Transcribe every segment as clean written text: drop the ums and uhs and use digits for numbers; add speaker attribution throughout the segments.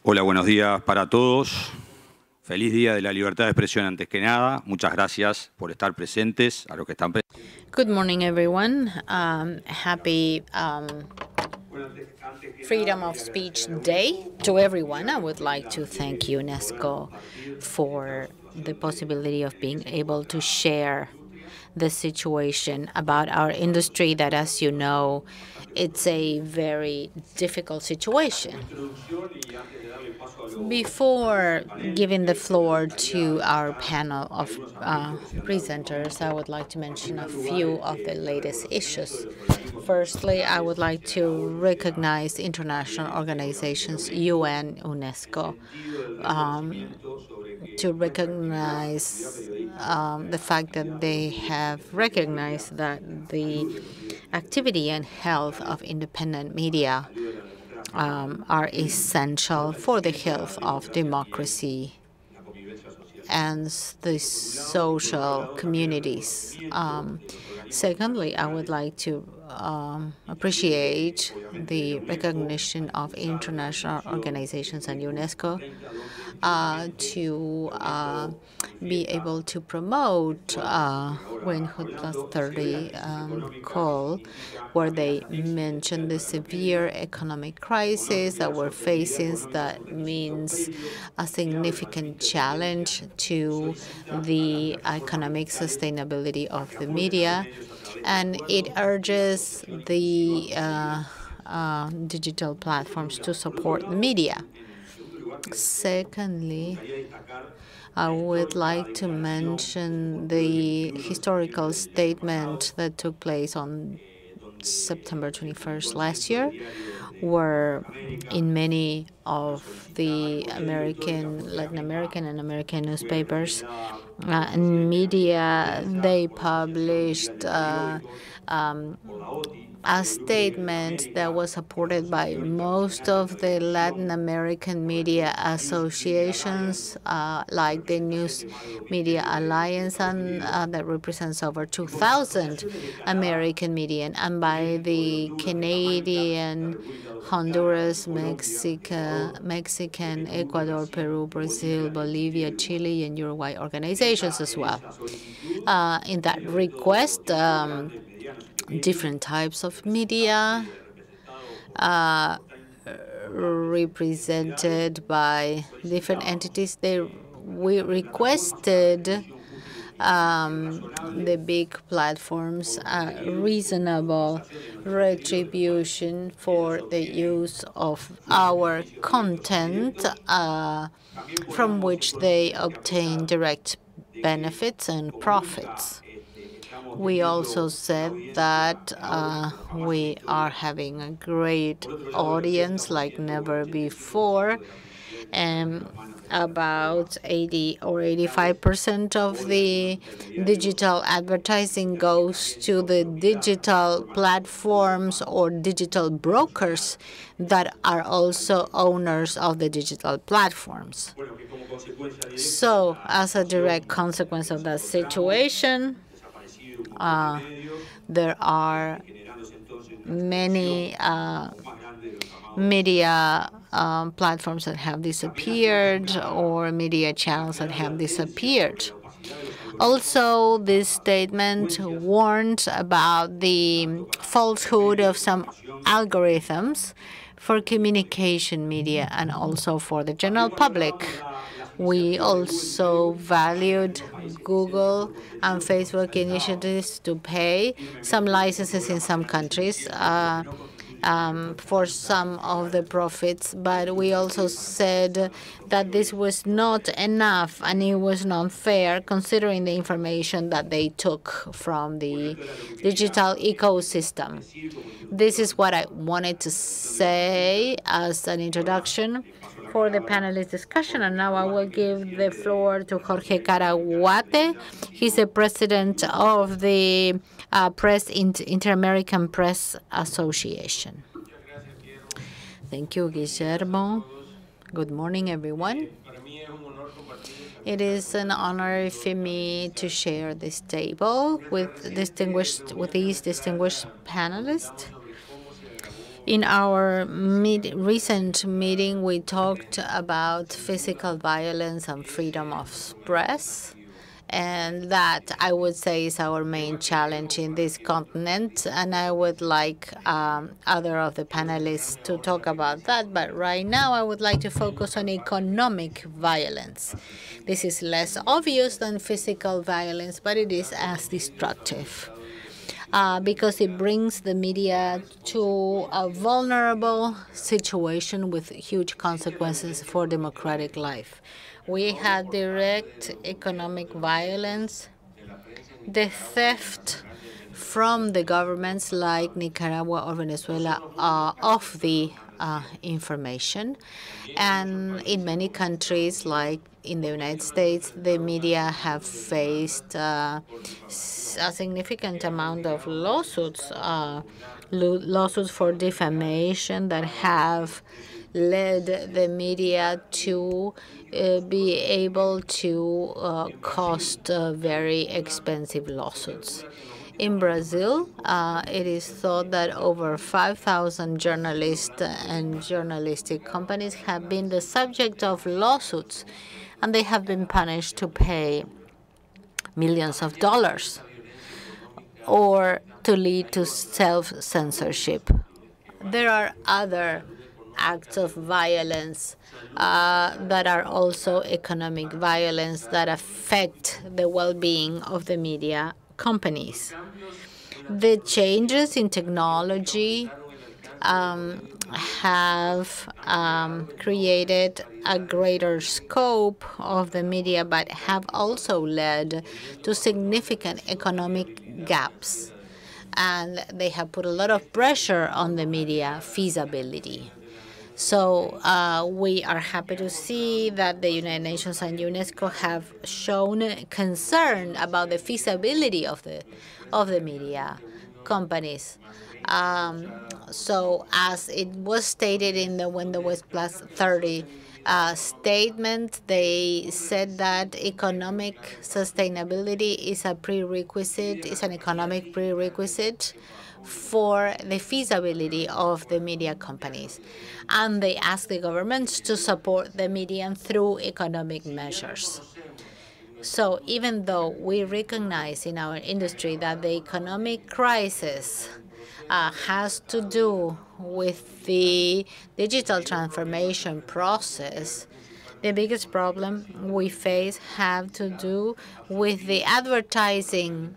Speaker 1: Hola, buenos días para todos. Feliz Día de la Libertad de Expresión antes que nada. Muchas gracias por estar presentes, a los que están presentes.
Speaker 2: Good morning, everyone. Happy Freedom of Speech Day to everyone. I would like to thank UNESCO for the possibility of being able to share the situation about our industry that, as you know, it's a very difficult situation. Before giving the floor to our panel of presenters, I would like to mention a few of the latest issues. Firstly, I would like to recognize international organizations, UN, UNESCO, to recognize the fact that they have recognized that the activity and health of independent media are essential for the health of democracy and the social communities. Secondly, I would like to appreciate the recognition of international organizations and UNESCO to be able to promote Womenhood Plus 30 call, where they mentioned the severe economic crisis that we're facing. That means a significant challenge to the economic sustainability of the media, and it urges the digital platforms to support the media. Secondly, I would like to mention the historical statement that took place on September 21st last year, where in many of the Latin American and American newspapers and media, they published a statement that was supported by most of the Latin American media associations, like the News Media Alliance, and that represents over 2,000 American media, and by the Canadian, Honduras, Mexican, Ecuador, Peru, Brazil, Bolivia, Chile, and Uruguay organizations as well. In that request, different types of media represented by different entities. We requested the big platforms reasonable retribution for the use of our content from which they obtain direct benefits and profits. We also said that we are having a great audience like never before. About 80 or 85% of the digital advertising goes to the digital platforms or digital brokers that are also owners of the digital platforms. So, as a direct consequence of that situation, there are many media platforms that have disappeared or media channels that have disappeared. Also, this statement warned about the falsehood of some algorithms for communication media and also for the general public. We also valued Google and Facebook initiatives to pay some licenses in some countries for some of the profits, but we also said that this was not enough and it was not fair considering the information that they took from the digital ecosystem. This is what I wanted to say as an introduction for the panelist discussion, and now I will give the floor to Jorge Caraguate. He's the president of the Inter-American Press Association. Thank you, Guillermo. Good morning, everyone. It is an honor for me to share this table with these distinguished panelists. In our recent meeting, we talked about physical violence and freedom of press. And that, I would say, is our main challenge in this continent. And I would like other of the panelists to talk about that. But right now, I would like to focus on economic violence. This is less obvious than physical violence, but it is as destructive. Because it brings the media to a vulnerable situation with huge consequences for democratic life. We had direct economic violence, the theft from the governments like Nicaragua or Venezuela of the information. And in many countries, like in the United States, the media have faced a significant amount of lawsuits, lawsuits for defamation that have led the media to be able to cost very expensive lawsuits. In Brazil, it is thought that over 5,000 journalists and journalistic companies have been the subject of lawsuits, and they have been punished to pay millions of dollars or to lead to self-censorship. There are other acts of violence that are also economic violence that affect the well-being of the media companies. The changes in technology have created a greater scope of the media, but have also led to significant economic gaps. And they have put a lot of pressure on the media feasibility. So we are happy to see that the United Nations and UNESCO have shown concern about the feasibility of the media companies. So as it was stated in the When the West Plus 30 statement, they said that economic sustainability is a prerequisite, is an economic prerequisite for the feasibility of the media companies. And they ask the governments to support the media through economic measures. So even though we recognize in our industry that the economic crisis has to do with the digital transformation process, the biggest problem we face have to do with the advertising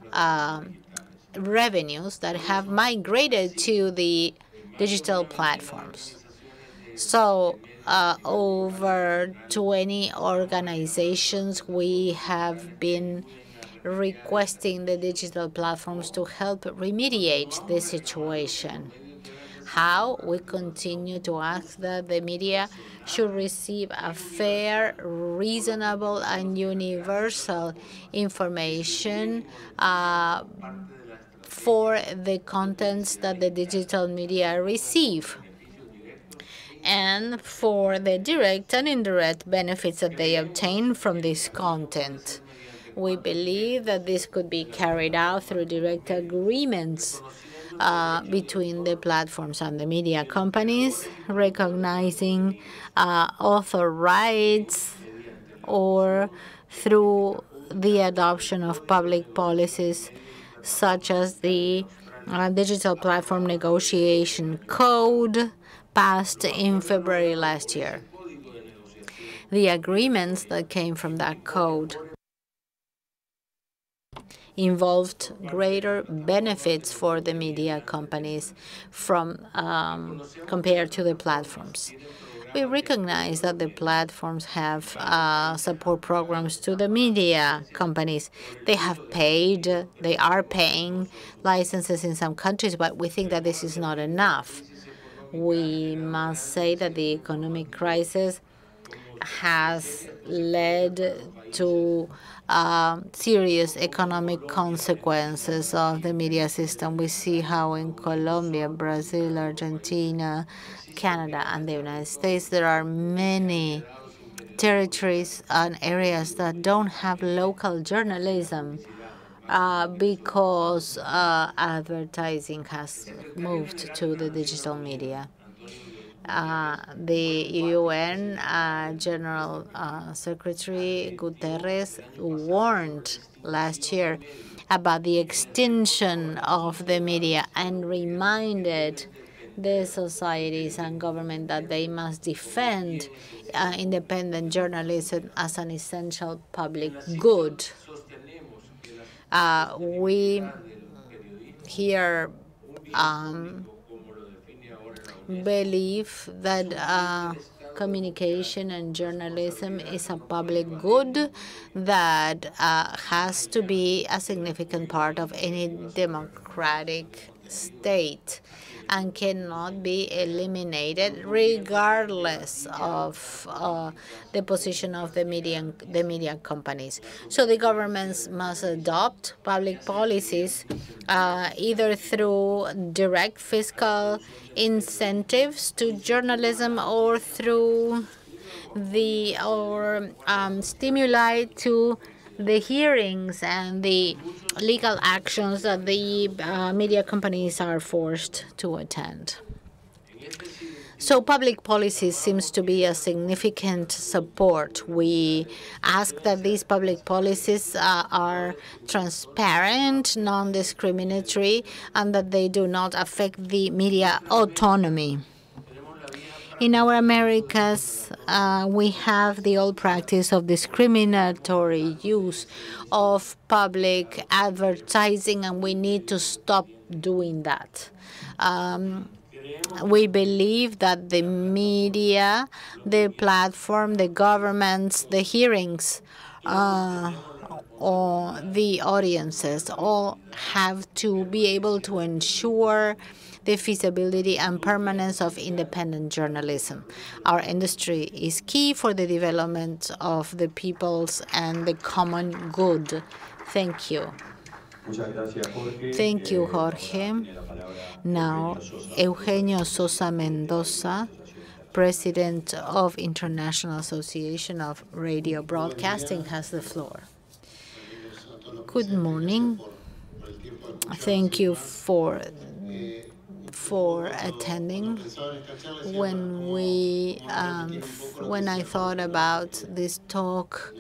Speaker 2: revenues that have migrated to the digital platforms. So over 20 organizations, we have been requesting the digital platforms to help remediate the situation. How? We continue to ask that the media should receive a fair, reasonable, and universal information for the contents that the digital media receive, and for the direct and indirect benefits that they obtain from this content. We believe that this could be carried out through direct agreements between the platforms and the media companies, recognizing author rights, or through the adoption of public policies such as the Digital Platform Negotiation Code passed in February last year. The agreements that came from that code involved greater benefits for the media companies from compared to the platforms. We recognize that the platforms have support programs to the media companies. They are paying licenses in some countries, but we think that this is not enough. We must say that the economic crisis has led to serious economic consequences of the media system. We see how in Colombia, Brazil, Argentina, Canada, and the United States, there are many territories and areas that don't have local journalism because advertising has moved to the digital media. The UN General Secretary Guterres warned last year about the extinction of the media and reminded the societies and government that they must defend independent journalism as an essential public good. We here believe that communication and journalism is a public good that has to be a significant part of any democratic state and cannot be eliminated regardless of the position of the media companies. So the governments must adopt public policies either through direct fiscal incentives to journalism or through stimuli to the hearings and the legal actions that the media companies are forced to attend. So public policy seems to be a significant support. We ask that these public policies are transparent, non-discriminatory, and that they do not affect the media autonomy. In our Americas, we have the old practice of discriminatory use of public advertising, and we need to stop doing that. We believe that the media, the platform, the governments, the hearings, or the audiences all have to be able to ensure the feasibility and permanence of independent journalism. Our industry is key for the development of the peoples and the common good. Thank you. Thank you, Jorge. Now, Eugenio Sosa Mendoza, President of International Association of Radio Broadcasting, has the floor. Good morning. Thank you for attending. When I thought about this talk,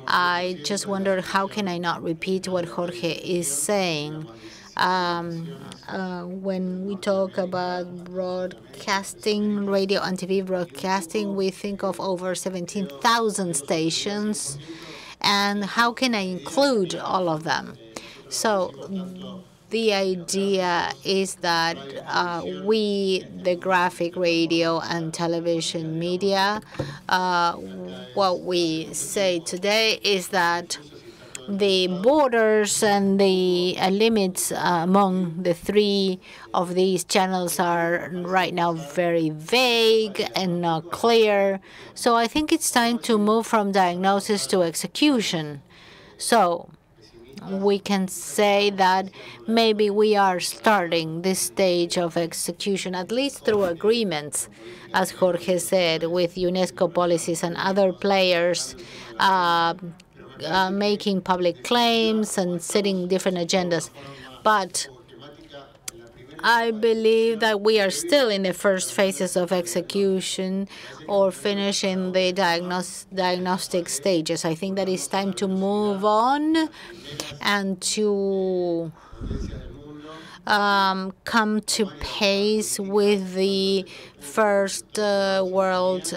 Speaker 2: I just wondered how can I not repeat what Jorge is saying. When we talk about broadcasting, radio and TV broadcasting, we think of over 17,000 stations. And how can I include all of them? So the idea is that we, the graphic radio and television media, what we say today is that the borders and the limits among the three of these channels are right now very vague and not clear. So I think it's time to move from diagnosis to execution. So we can say that maybe we are starting this stage of execution, at least through agreements, as Jorge said, with UNESCO policies and other players making public claims and setting different agendas. But I believe that we are still in the first phases of execution or finishing the diagnostic stages. I think that it's time to move on and to come to pace with the first world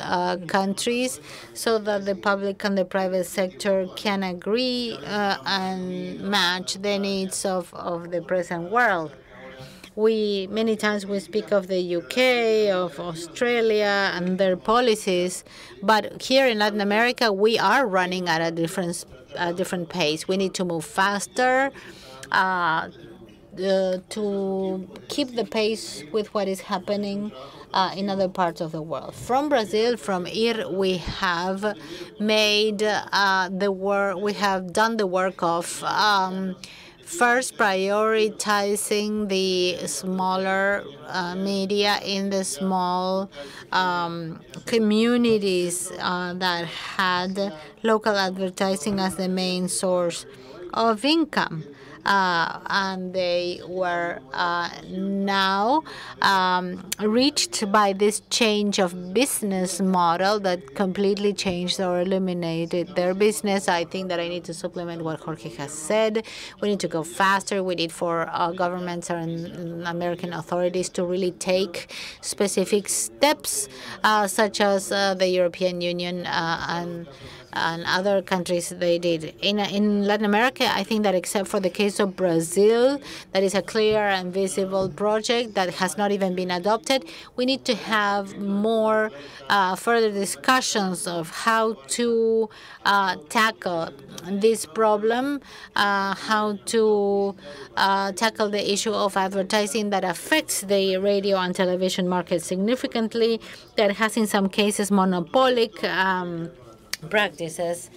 Speaker 2: countries so that the public and the private sector can agree and match the needs of the present world. Many times we speak of the UK, of Australia and their policies, but here in Latin America we are running at a different pace. We need to move faster to keep the pace with what is happening in other parts of the world. From Brazil, from IR, we have made the work. We have done the work of first prioritizing the smaller media in the small communities that had local advertising as the main source of income. and they were now reached by this change of business model that completely changed or eliminated their business. I think that I need to supplement what Jorge has said. We need to go faster. We need for governments and American authorities to really take specific steps, such as the European Union and other countries they did. In Latin America, I think that except for the case of Brazil, that is a clear and visible project that has not even been adopted, we need to have more further discussions of how to tackle this problem, how to tackle the issue of advertising that affects the radio and television market significantly, that has in some cases monopolic practices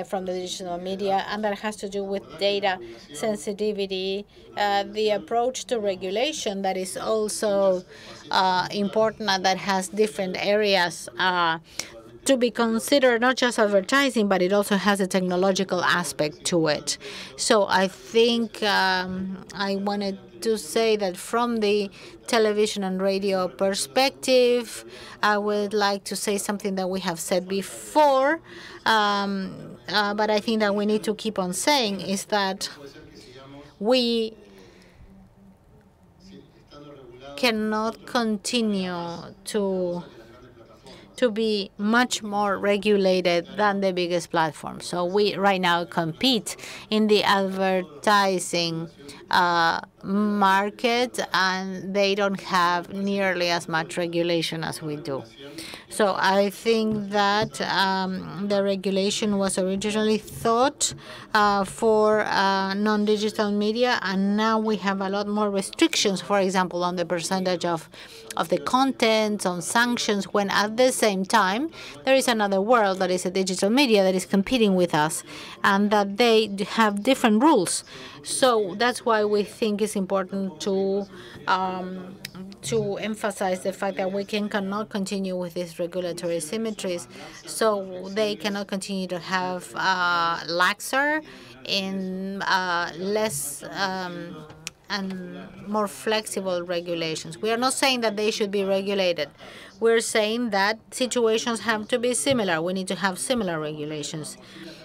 Speaker 2: from the digital media, and that has to do with data sensitivity, the approach to regulation that is also important and that has different areas to be considered, not just advertising, but it also has a technological aspect to it. So I think I wanted to say that from the television and radio perspective, I would like to say something that we have said before, but I think that we need to keep on saying is that we cannot continue to be much more regulated than the biggest platforms. So we right now compete in the advertising market, and they don't have nearly as much regulation as we do. So I think that the regulation was originally thought for non-digital media, and now we have a lot more restrictions, for example, on the percentage of the content, on sanctions, when at the same time there is another world that is a digital media that is competing with us, and that they have different rules. So that's why we think it's important to emphasize the fact that we cannot continue with these regulatory symmetries. So they cannot continue to have laxer in less and more flexible regulations. We are not saying that they should be regulated. We're saying that situations have to be similar. We need to have similar regulations.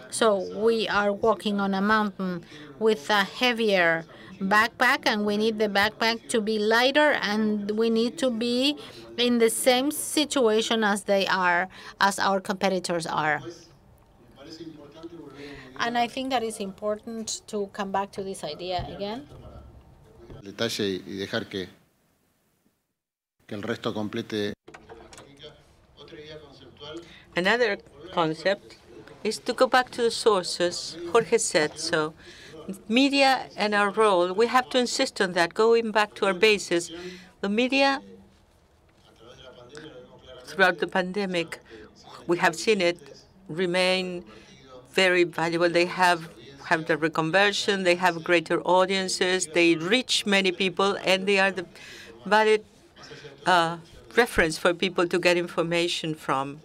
Speaker 2: So we are walking on a mountain with a heavier backpack, and we need the backpack to be lighter, and we need to be in the same situation as they are, as our competitors are. And I think that it's important to come back to this idea again.
Speaker 3: Detalle y dejar que el resto complete.
Speaker 4: Another concept is to go back to the sources. Jorge said so. Media and our role, we have to insist on that, going back to our basis. The media, throughout the pandemic, we have seen it remain very valuable. They have the reconversion, they have greater audiences, they reach many people, and they are the valid reference for people to get information from.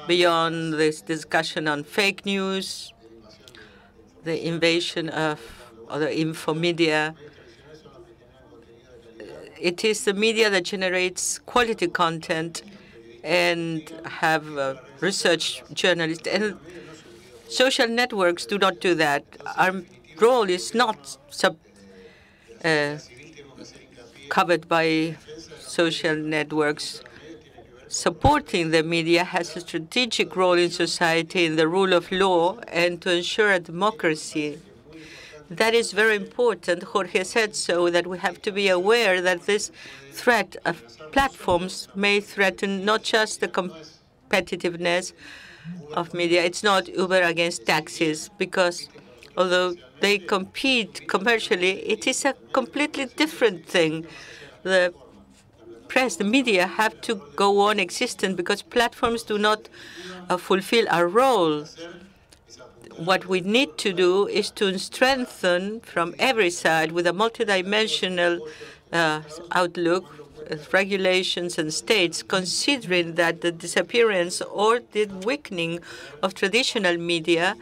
Speaker 4: Beyond this discussion on fake news, the invasion of other infomedia, it is the media that generates quality content and have research journalists. And social networks do not do that. Our role is not covered by social networks. Supporting the media has a strategic role in society, in the rule of law, and to ensure a democracy. That is very important. Jorge said so, that we have to be aware that this threat of platforms may threaten not just the competitiveness of media. It's not Uber against taxis, because although they compete commercially, it is a completely different thing. The press, the media have to go on existing because platforms do not fulfill our role. What we need to do is to strengthen from every side with a multidimensional outlook, regulations and states, considering that the disappearance or the weakening of traditional media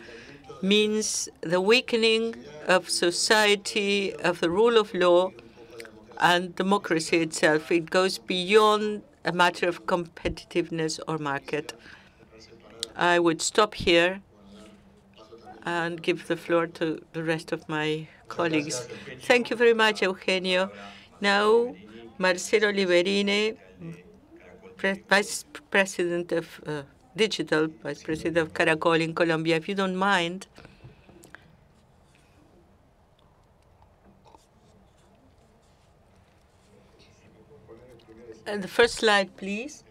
Speaker 4: means the weakening of society, of the rule of law, and democracy itself. It goes beyond a matter of competitiveness or market. I would stop here and give the floor to the rest of my colleagues. Thank you very much, Eugenio. Now, Marcelo Liberini, Vice President of Digital, Vice President of Caracol in Colombia, if you don't mind. And the first slide, please.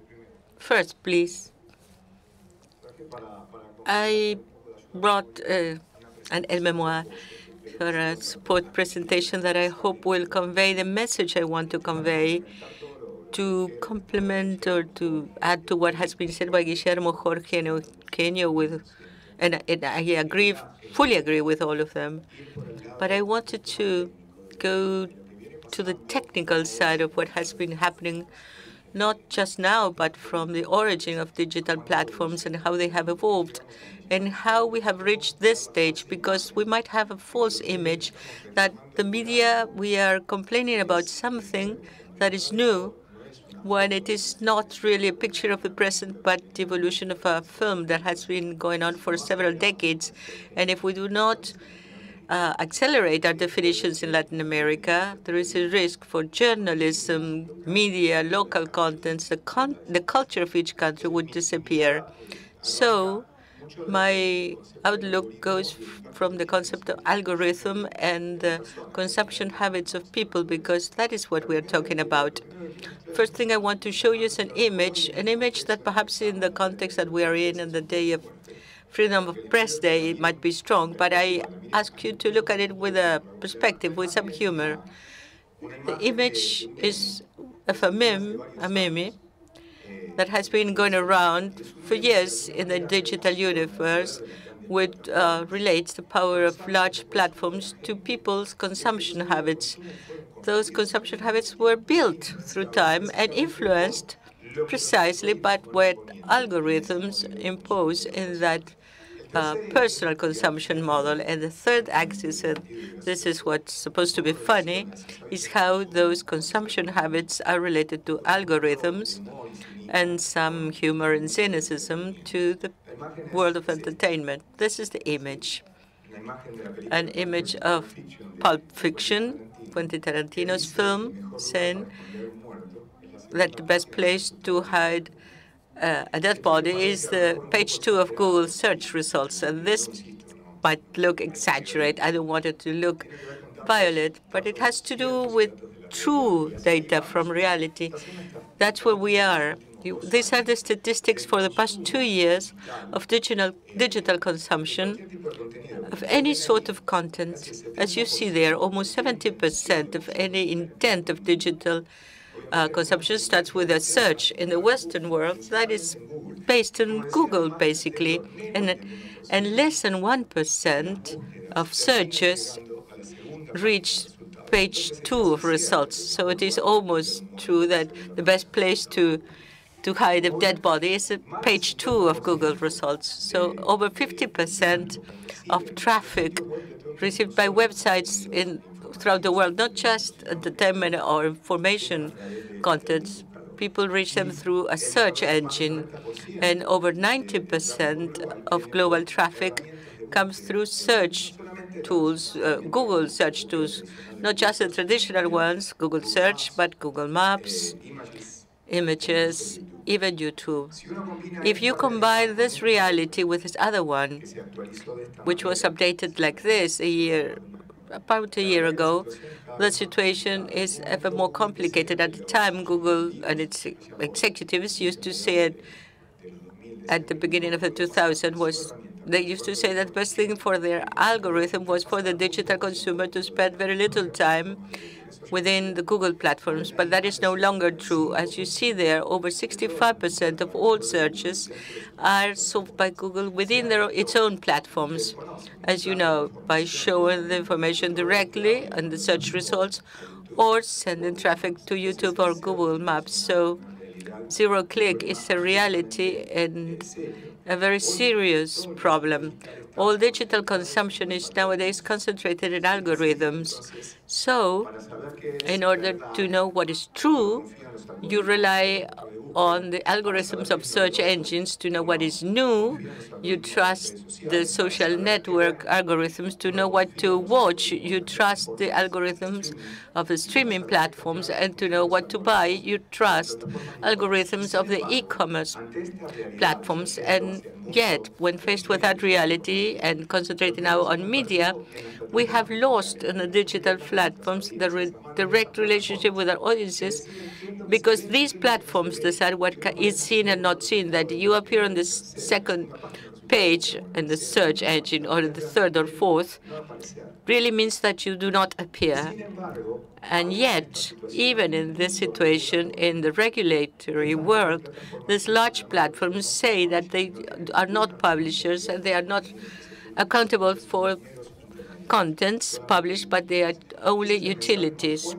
Speaker 4: First, please. I brought an aide-mémoire for a support presentation that I hope will convey the message I want to convey, to complement or to add to what has been said by Guillermo, Jorge, and Eugenio, and I fully agree with all of them. But I wanted to go to the technical side of what has been happening, not just now, but from the origin of digital platforms and how they have evolved and how we have reached this stage, because we might have a false image that the media, we are complaining about something that is new, when it is not really a picture of the present, but the evolution of a film that has been going on for several decades. And if we do not accelerate our definitions in Latin America, there is a risk for journalism, media, local contents, the culture of each country would disappear. So my outlook goes from the concept of algorithm and the consumption habits of people, because that is what we are talking about. First thing I want to show you is an image that perhaps in the context that we are in the day of Freedom of Press Day, it might be strong, but I ask you to look at it with a perspective, with some humor. The image is of a meme that has been going around for years in the digital universe, which relates the power of large platforms to people's consumption habits. Those consumption habits were built through time and influenced precisely by what algorithms impose in that personal consumption model. And the third axis, and this is what's supposed to be funny, is how those consumption habits are related to algorithms and some humor and cynicism to the world of entertainment. This is the image, an image of Pulp Fiction, Quentin Tarantino's film, saying that the best place to hide a dead body is the page 2 of Google search results. And this might look exaggerated. I don't want it to look violent, but it has to do with true data from reality. That's where we are. These are the statistics for the past 2 years of digital consumption of any sort of content. As you see there, almost 70% of any intent of digital consumption starts with a search. In the Western world, that is based on Google, basically, and less than 1% of searches reach page 2 of results. So it is almost true that the best place to hide a dead body is page 2 of Google results. So over 50% of traffic received by websites throughout the world, not just entertainment or information contents, people reach them through a search engine. And over 90% of global traffic comes through search tools, Google search tools, not just the traditional ones, Google search, but Google Maps, images, even YouTube. If you combine this reality with this other one, which was updated like this about a year ago, the situation is ever more complicated. At the time, Google and its executives used to say it at the beginning of the 2000s they used to say that the best thing for their algorithm was for the digital consumer to spend very little time within the Google platforms, but that is no longer true. As you see there, over 65% of all searches are solved by Google within its own platforms, as you know, by showing the information directly on the search results or sending traffic to YouTube or Google Maps. So Zero-click is a reality and a very serious problem. All digital consumption is nowadays concentrated in algorithms. So, in order to know what is true, you rely on the algorithms of search engines to know what is new. You trust the social network algorithms to know what to watch. You trust the algorithms of the streaming platforms, and to know what to buy, you trust algorithms of the e-commerce platforms. And yet, when faced with that reality and concentrating now on media, we have lost in the digital platforms the direct relationship with our audiences, because these platforms decide what is seen and not seen. That you appear on the second page in the search engine or the third or fourth really means that you do not appear. And yet, even in this situation, in the regulatory world, these large platforms say that they are not publishers and they are not accountable for contents published, but they are only utilities.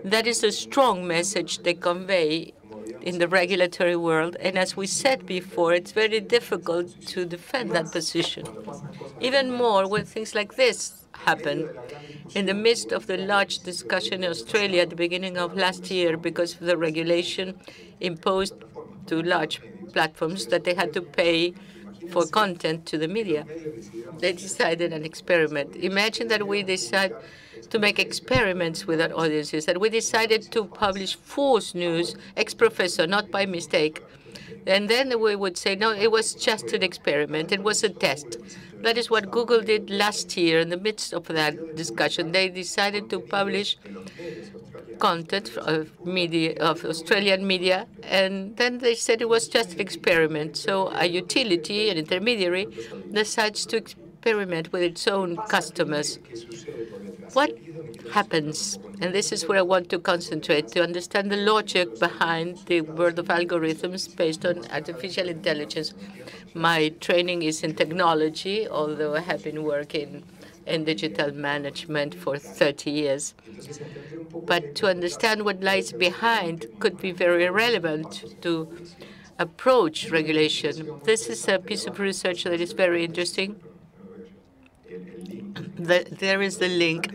Speaker 4: That is a strong message they convey in the regulatory world. And as we said before, it's very difficult to defend that position. Even more when things like this happen. In the midst of the large discussion in Australia at the beginning of last year, because of the regulation imposed to large platforms that they had to pay for content to the media, they decided an experiment. Imagine that we decide to make experiments with our audiences, that we decided to publish false news ex professo, not by mistake. And then we would say, no, it was just an experiment. It was a test. That is what Google did last year in the midst of that discussion. They decided to publish content of media, of Australian media, and then they said it was just an experiment. So a utility, an intermediary, decides to experiment with its own customers. What happens? And this is where I want to concentrate, to understand the logic behind the world of algorithms based on artificial intelligence. My training is in technology, although I have been working in digital management for 30 years. But to understand what lies behind could be very relevant to approach regulation. This is a piece of research that is very interesting. There is the link.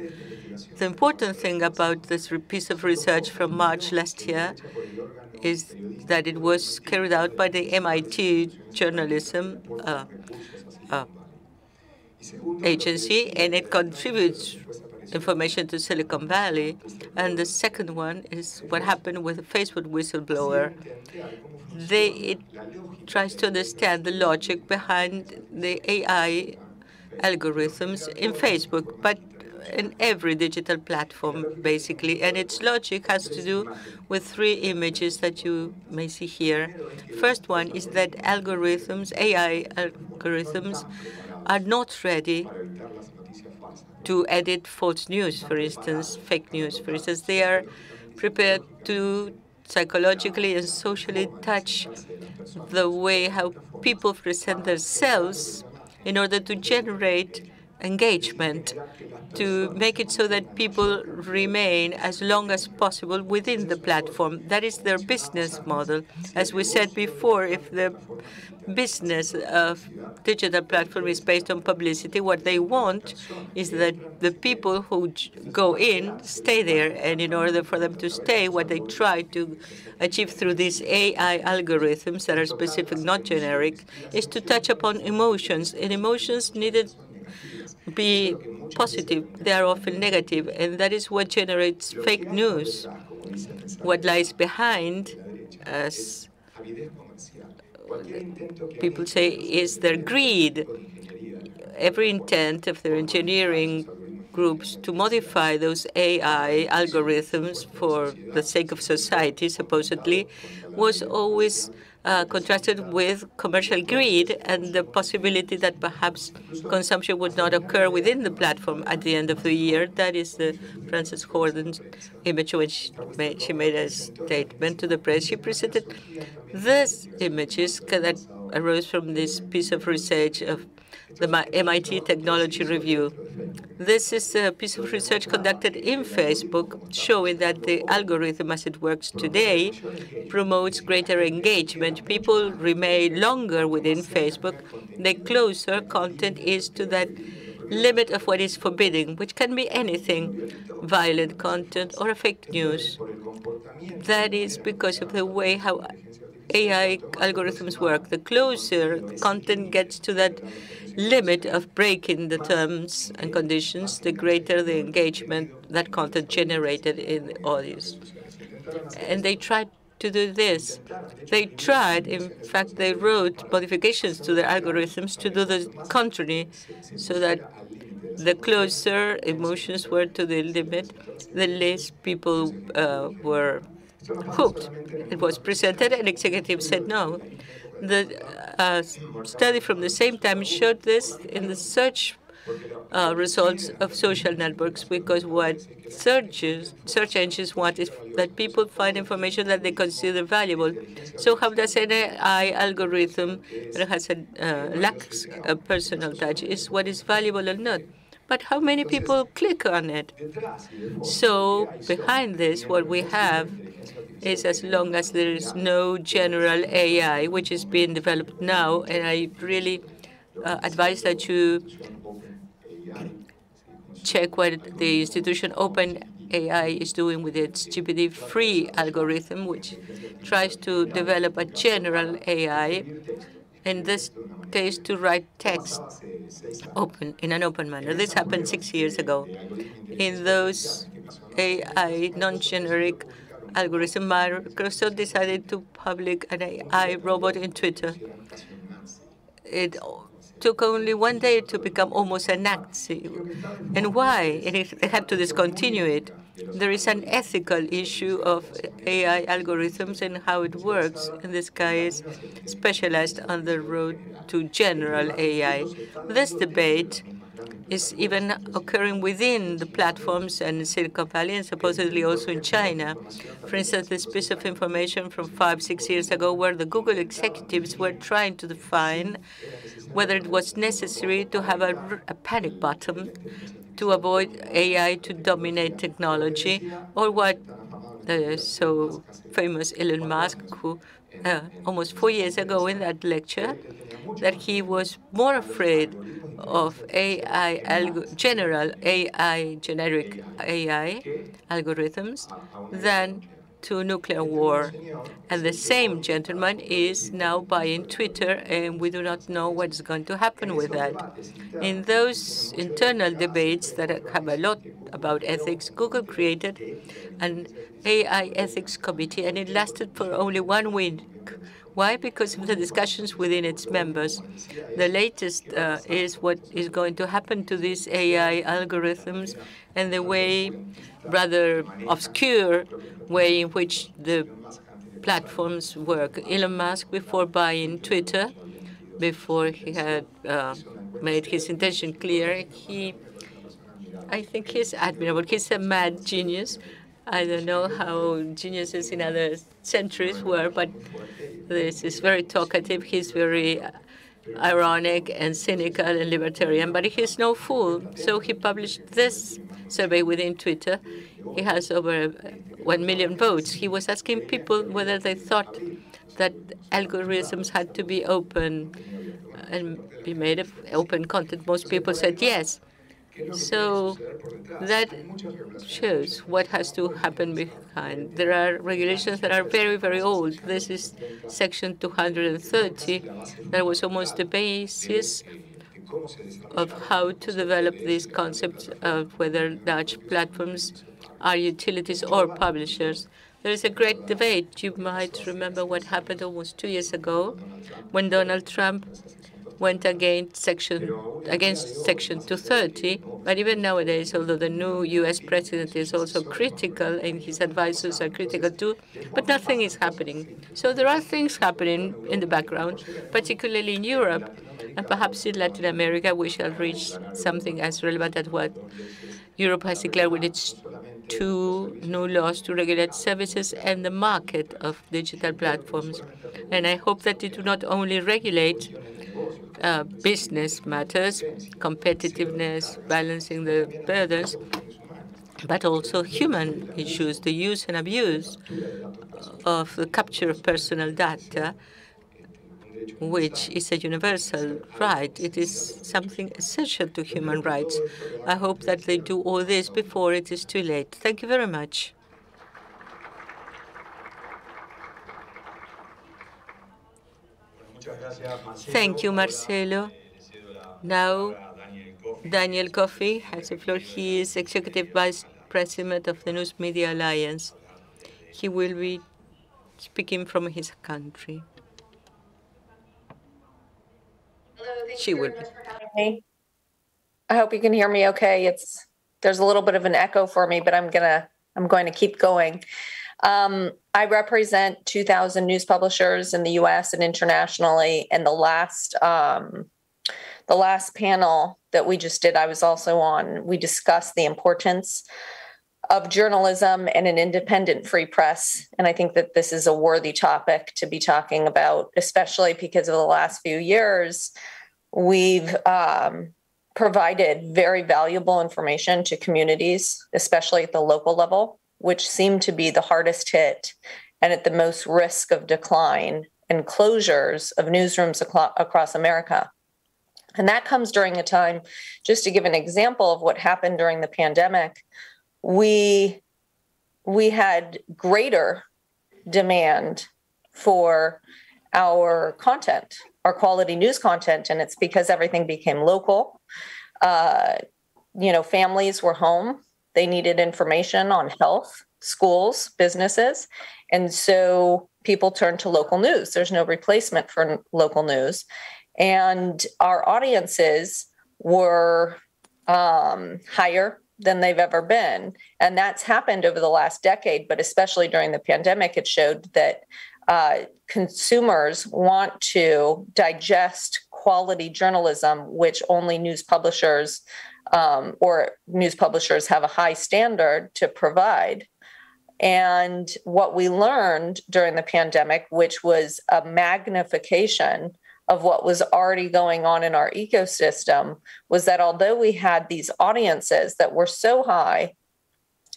Speaker 4: The important thing about this piece of research from March last year is that it was carried out by the MIT journalism agency, and it contributes information to Silicon Valley. And the second one is what happened with the Facebook whistleblower. It tries to understand the logic behind the AI algorithms in Facebook, but in every digital platform, basically. And its logic has to do with three images that you may see here. First one is that algorithms, AI algorithms, are not ready to edit false news, for instance, fake news, for instance. They are prepared to psychologically and socially touch the way how people present themselves in order to generate engagement, to make it so that people remain as long as possible within the platform. That is their business model. As we said before, if the business of digital platform is based on publicity, what they want is that the people who go in stay there. And in order for them to stay, what they try to achieve through these AI algorithms that are specific, not generic, is to touch upon emotions. And emotions needed be positive. They are often negative, and that is what generates fake news. What lies behind, as people say, is their greed. Every intent of their engineering groups to modify those AI algorithms for the sake of society, supposedly, was always contrasted with commercial greed and the possibility that perhaps consumption would not occur within the platform at the end of the year. That is the Frances Horton's image when she made a statement to the press. She presented these images that arose from this piece of research of the MIT Technology Review. This is a piece of research conducted in Facebook showing that the algorithm as it works today promotes greater engagement. People remain longer within Facebook. The closer content is to that limit of what is forbidden, which can be anything, violent content or fake news. That is because of the way how AI algorithms work. The closer content gets to that limit of breaking the terms and conditions, the greater the engagement that content generated in the audience. And they tried to do this. They tried, in fact, they wrote modifications to their algorithms to do the contrary, so that the closer emotions were to the limit, the less people were hooked. It was presented, and executives said no. The study from the same time showed this in the search results of social networks, because what search engines want is that people find information that they consider valuable. So how does an AI algorithm that has lacks a personal touch is what is valuable or not? But how many people click on it? So behind this, what we have is, as long as there is no general AI, which is being developed now, and I really advise that you check what the institution OpenAI is doing with its GPT-free algorithm, which tries to develop a general AI, in this case to write text in an open manner. This happened 6 years ago. In those AI non-generic algorithm, Microsoft decided to publish an AI robot in Twitter. It took only 1 day to become almost a Nazi. And why? And they had to discontinue it. There is an ethical issue of AI algorithms and how it works. In this case, specialized on the road to general AI. This debate is even occurring within the platforms and Silicon Valley, and supposedly also in China. For instance, this piece of information from 5-6 years ago, where the Google executives were trying to define whether it was necessary to have a panic button to avoid AI to dominate technology, or what the so famous Elon Musk, who almost 4 years ago in that lecture, that he was more afraid of generic AI algorithms than to nuclear war. And the same gentleman is now buying Twitter, and we do not know what's going to happen with that. In those internal debates that have a lot about ethics, Google created an AI ethics committee, and it lasted for only 1 week. Why? Because of the discussions within its members. The latest is what is going to happen to these AI algorithms and the way, rather obscure way in which the platforms work. Elon Musk, before buying Twitter, before he had made his intention clear, I think he's admirable. He's a mad genius. I don't know how geniuses in other centuries were, but this is very talkative. He's very ironic and cynical and libertarian, but he's no fool. So he published this survey within Twitter. He has over 1 million votes. He was asking people whether they thought that algorithms had to be open and be made of open content. Most people said yes. So that shows what has to happen behind. There are regulations that are very, very old. This is Section 230. That was almost the basis of how to develop these concepts of whether large platforms are utilities or publishers. There is a great debate. You might remember what happened almost 2 years ago when Donald Trump went against Section 230. But even nowadays, although the new U.S. president is also critical and his advisors are critical too, but nothing is happening. So there are things happening in the background, particularly in Europe, and perhaps in Latin America we shall reach something as relevant as what Europe has declared with its 2 new laws to regulate services and the market of digital platforms. And I hope that it will not only regulate business matters, competitiveness, balancing the burdens, but also human issues, the use and abuse of the capture of personal data, which is a universal right. It is something essential to human rights. I hope that they do all this before it is too late. Thank you very much. Thank you, Marcelo. Now, Daniel Coffey has the floor. He is Executive Vice President of the News Media Alliance. He will be speaking from his country. She will be.
Speaker 5: I hope you can hear me okay. There's a little bit of an echo for me, but I'm going to keep going. I represent 2,000 news publishers in the U.S. and internationally. And the last panel that we just did, I was also on. We discussed the importance of journalism and an independent free press. And I think that this is a worthy topic to be talking about, especially because of the last few years, we've provided very valuable information to communities, especially at the local level, which seem to be the hardest hit and at the most risk of decline and closures of newsrooms across America. And that comes during a time, just to give an example of what happened during the pandemic, we had greater demand for our content, our quality news content, and it's because everything became local. Families were home. They needed information on health, schools, businesses. And so people turned to local news. There's no replacement for local news. And our audiences were higher than they've ever been. And that's happened over the last decade, but especially during the pandemic, it showed that consumers want to digest quality journalism, which only news publishers have a high standard to provide. And what we learned during the pandemic, which was a magnification of what was already going on in our ecosystem, was that although we had these audiences that were so high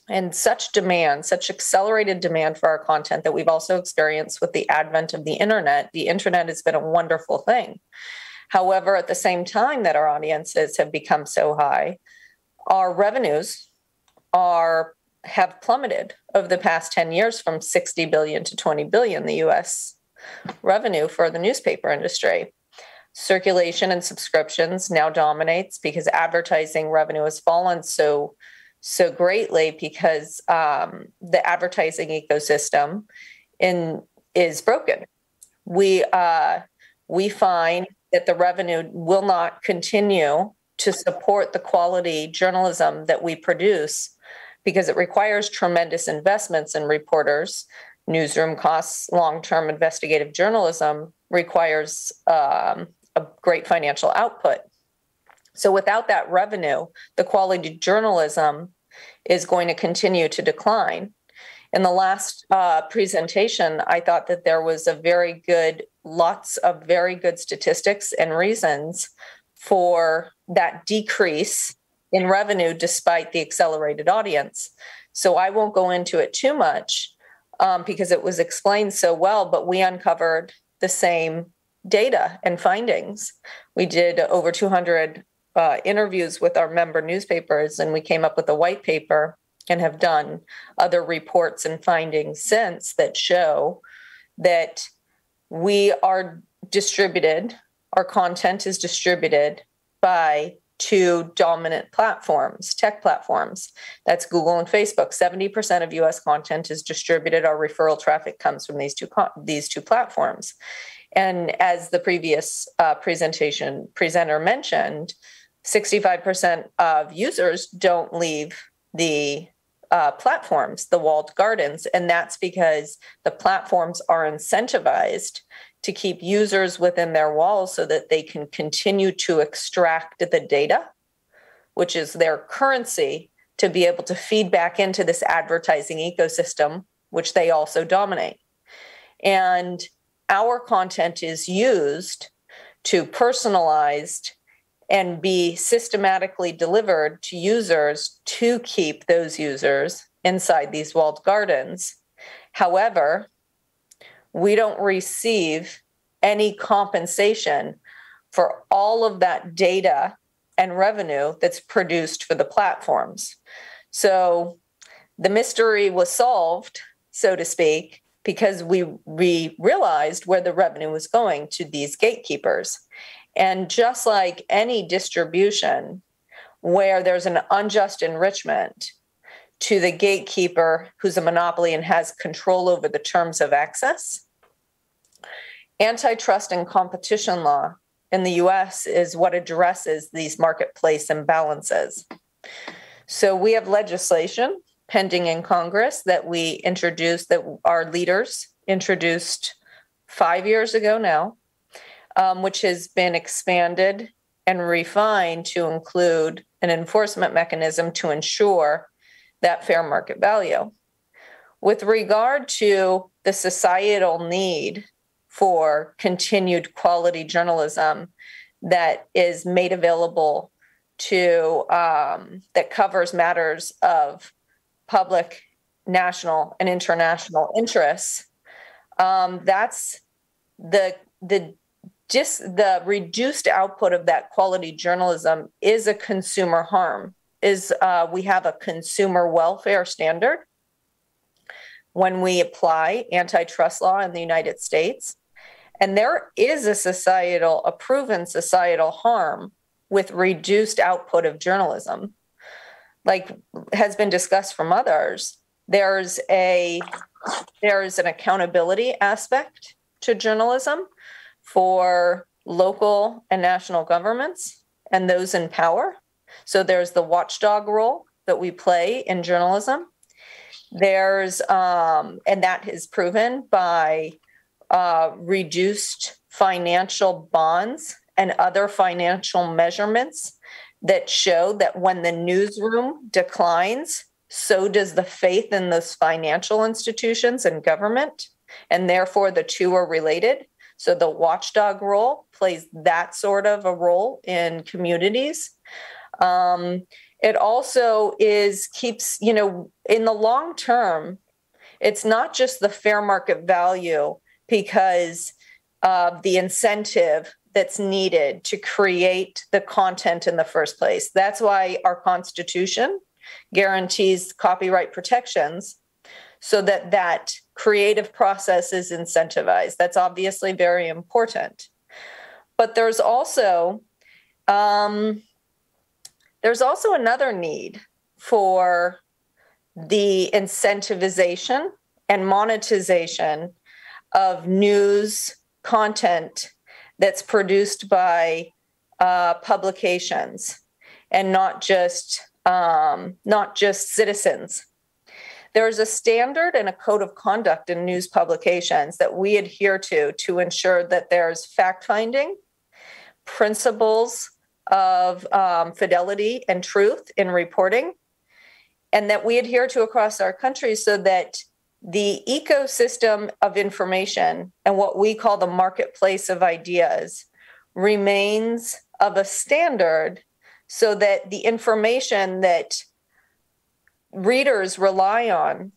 Speaker 5: and such demand, such accelerated demand for our content that we've also experienced with the advent of the internet has been a wonderful thing. However, at the same time that our audiences have become so high, our revenues have plummeted over the past 10 years from 60 billion to 20 billion, the U.S. revenue for the newspaper industry. Circulation and subscriptions now dominates because advertising revenue has fallen so greatly because the advertising ecosystem is broken. We find that the revenue will not continue to support the quality journalism that we produce because it requires tremendous investments in reporters. Newsroom costs, long-term investigative journalism requires a great financial output. So without that revenue, the quality journalism is going to continue to decline. In the last presentation, I thought that there was lots of very good statistics and reasons for that decrease in revenue despite the accelerated audience. So I won't go into it too much because it was explained so well, but we uncovered the same data and findings. We did over 200 interviews with our member newspapers, and we came up with a white paper and have done other reports and findings since that show that we are distributed, our content is distributed by two dominant platforms, tech platforms. That's Google and Facebook. 70% of U.S. content is distributed. Our referral traffic comes from these two platforms. And as the previous presenter mentioned, 65% of users don't leave the platforms, the walled gardens, and that's because the platforms are incentivized to keep users within their walls so that they can continue to extract the data, which is their currency, to be able to feed back into this advertising ecosystem, which they also dominate. And our content is used to personalized and be systematically delivered to users to keep those users inside these walled gardens. However, we don't receive any compensation for all of that data and revenue that's produced for the platforms. So the mystery was solved, so to speak, because we realized where the revenue was going to these gatekeepers. And just like any distribution where there's an unjust enrichment to the gatekeeper who's a monopoly and has control over the terms of access, antitrust and competition law in the US is what addresses these marketplace imbalances. So we have legislation pending in Congress that we introduced, that our leaders introduced 5 years ago now, which has been expanded and refined to include an enforcement mechanism to ensure that fair market value. With regard to the societal need for continued quality journalism that is made available to, that covers matters of public, national, and international interests, that's the reduced output of that quality journalism is a consumer harm. We have a consumer welfare standard when we apply antitrust law in the United States. And there is a proven societal harm with reduced output of journalism. Like has been discussed from others, there's an accountability aspect to journalism for local and national governments and those in power. So there's the watchdog role that we play in journalism. There's, and that is proven by reduced financial bonds and other financial measurements that show that when the newsroom declines, so does the faith in those financial institutions and government, and therefore the two are related. So the watchdog role plays that sort of a role in communities. It also keeps, in the long term, it's not just the fair market value because of the incentive that's needed to create the content in the first place. That's why our Constitution guarantees copyright protections so that creative process is incentivized. That's obviously very important. But there's also another need for the incentivization and monetization of news content that's produced by publications and not just citizens. There's a standard and a code of conduct in news publications that we adhere to ensure that there's fact-finding, principles of fidelity and truth in reporting, and that we adhere to across our country so that the ecosystem of information and what we call the marketplace of ideas remains of a standard so that the information that readers rely on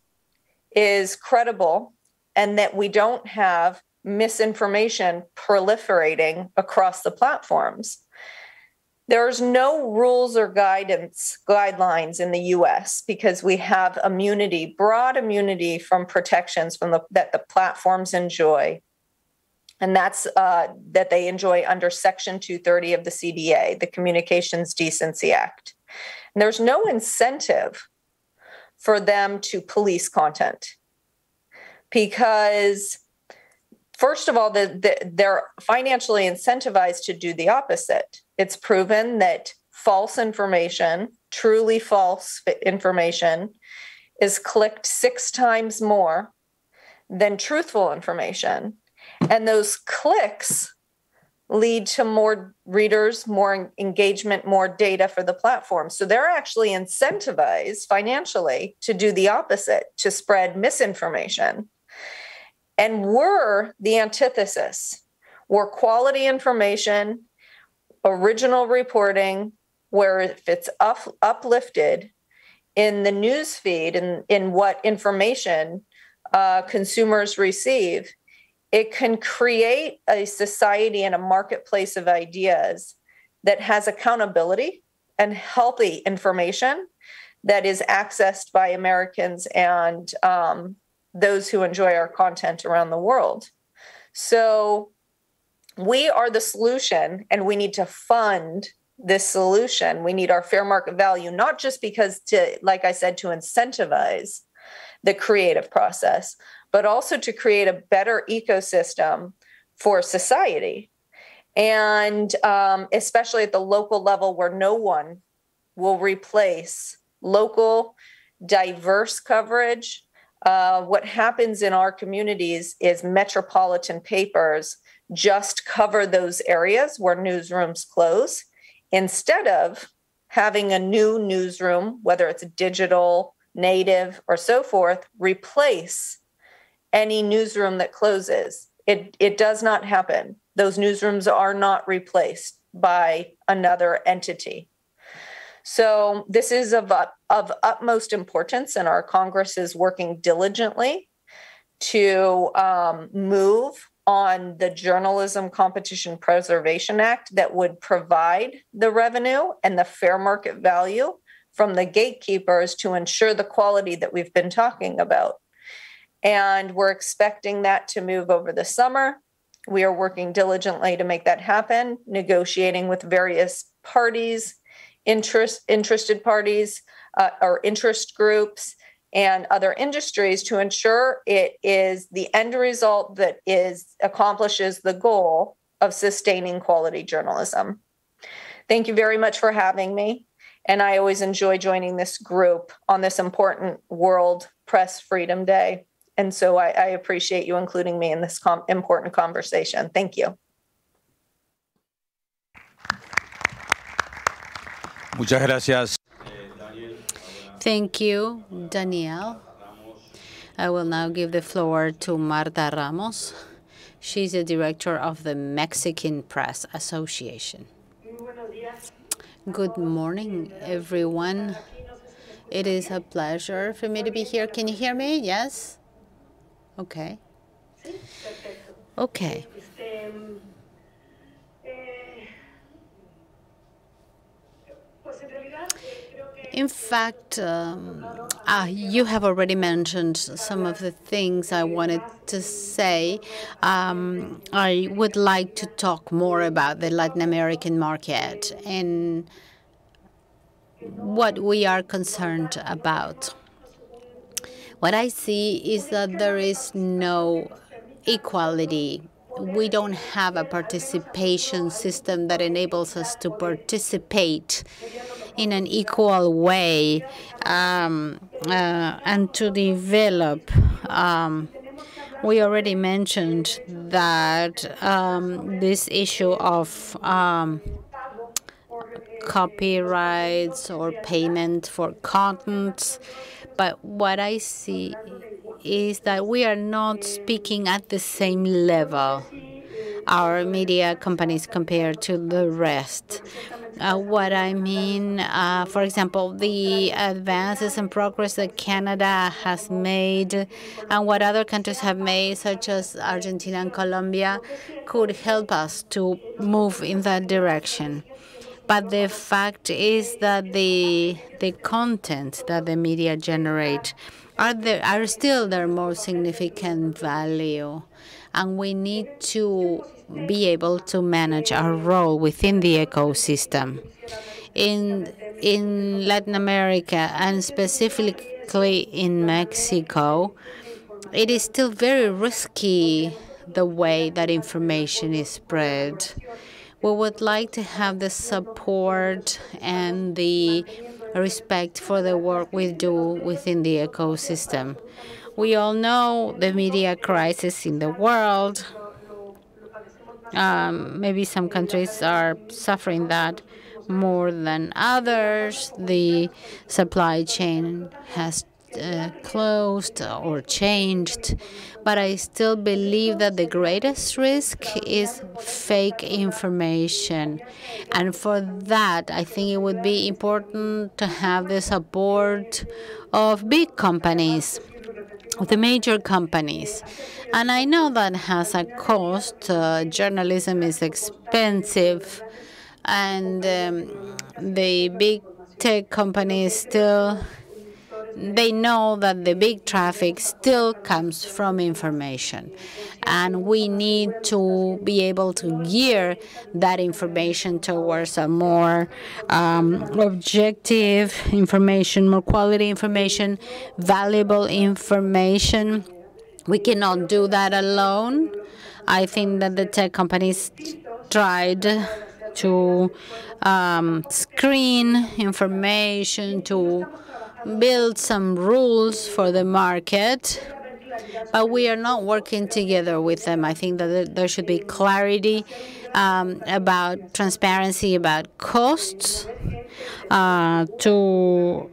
Speaker 5: is credible and that we don't have misinformation proliferating across the platforms. There's no rules or guidelines in the US because we have immunity, broad immunity from protections that the platforms enjoy. And that's that they enjoy under Section 230 of the CDA, the Communications Decency Act. And there's no incentive for them to police content because, first of all, they're financially incentivized to do the opposite. It's proven that false information, truly false information, is clicked 6 times more than truthful information. And those clicks lead to more readers, more engagement, more data for the platform. So they're actually incentivized financially to do the opposite, to spread misinformation. And we're the antithesis. where quality information, original reporting, where if it's uplifted in the news feed and in what information consumers receive, it can create a society and a marketplace of ideas that has accountability and healthy information that is accessed by Americans and those who enjoy our content around the world. So we are the solution, and we need to fund this solution. We need our fair market value, not just because like I said, to incentivize the creative process, but also to create a better ecosystem for society. And especially at the local level, where no one will replace local, diverse coverage. What happens in our communities is metropolitan papers just cover those areas where newsrooms close, instead of having a new newsroom, whether it's digital, native, or so forth, replace any newsroom that closes. It does not happen. Those newsrooms are not replaced by another entity. So this is of utmost importance, and our Congress is working diligently to move on the Journalism Competition Preservation Act that would provide the revenue and the fair market value from the gatekeepers to ensure the quality that we've been talking about. And we're expecting that to move over the summer. We are working diligently to make that happen, negotiating with various parties, interested parties, or interest groups, and other industries to ensure it is the end result that accomplishes the goal of sustaining quality journalism. Thank you very much for having me. And I always enjoy joining this group on this important World Press Freedom Day. And so I appreciate you including me in this important conversation. Thank you.
Speaker 1: Muchas gracias.
Speaker 2: Thank you, Danielle. I will now give the floor to Marta Ramos. She's the director of the Mexican Press Association. Good morning, everyone. It is a pleasure for me to be here. Can you hear me? Yes? Okay. Okay. In fact, you have already mentioned some of the things I wanted to say. I would like to talk more about the Latin American market and what we are concerned about. What I see is that there is no equality. We don't have a participation system that enables us to participate in an equal way and to develop. We already mentioned that this issue of copyrights or payment for content, but what I see is that we are not speaking at the same level, our media companies, compared to the rest. What I mean, for example, the advances and progress that Canada has made and what other countries have made, such as Argentina and Colombia, could help us to move in that direction. But the fact is that the content that the media generate are still their most significant value, and we need to be able to manage our role within the ecosystem. In Latin America, and specifically in Mexico, it is still very risky the way that information is spread. We would like to have the support and the respect for the work we do within the ecosystem. We all know the media crisis in the world. Maybe some countries are suffering that more than others. The supply chain has closed or changed. But I still believe that the greatest risk is fake information. And for that, I think it would be important to have the support of big companies, of the major companies. And I know that has a cost. Journalism is expensive. And the big tech companies still, they know that the big traffic still comes from information. And we need to be able to gear that information towards a more objective information, more quality information, valuable information. We cannot do that alone. I think that the tech companies tried to screen information, to build some rules for the market, but we are not working together with them. I think that there should be clarity about transparency, about costs, to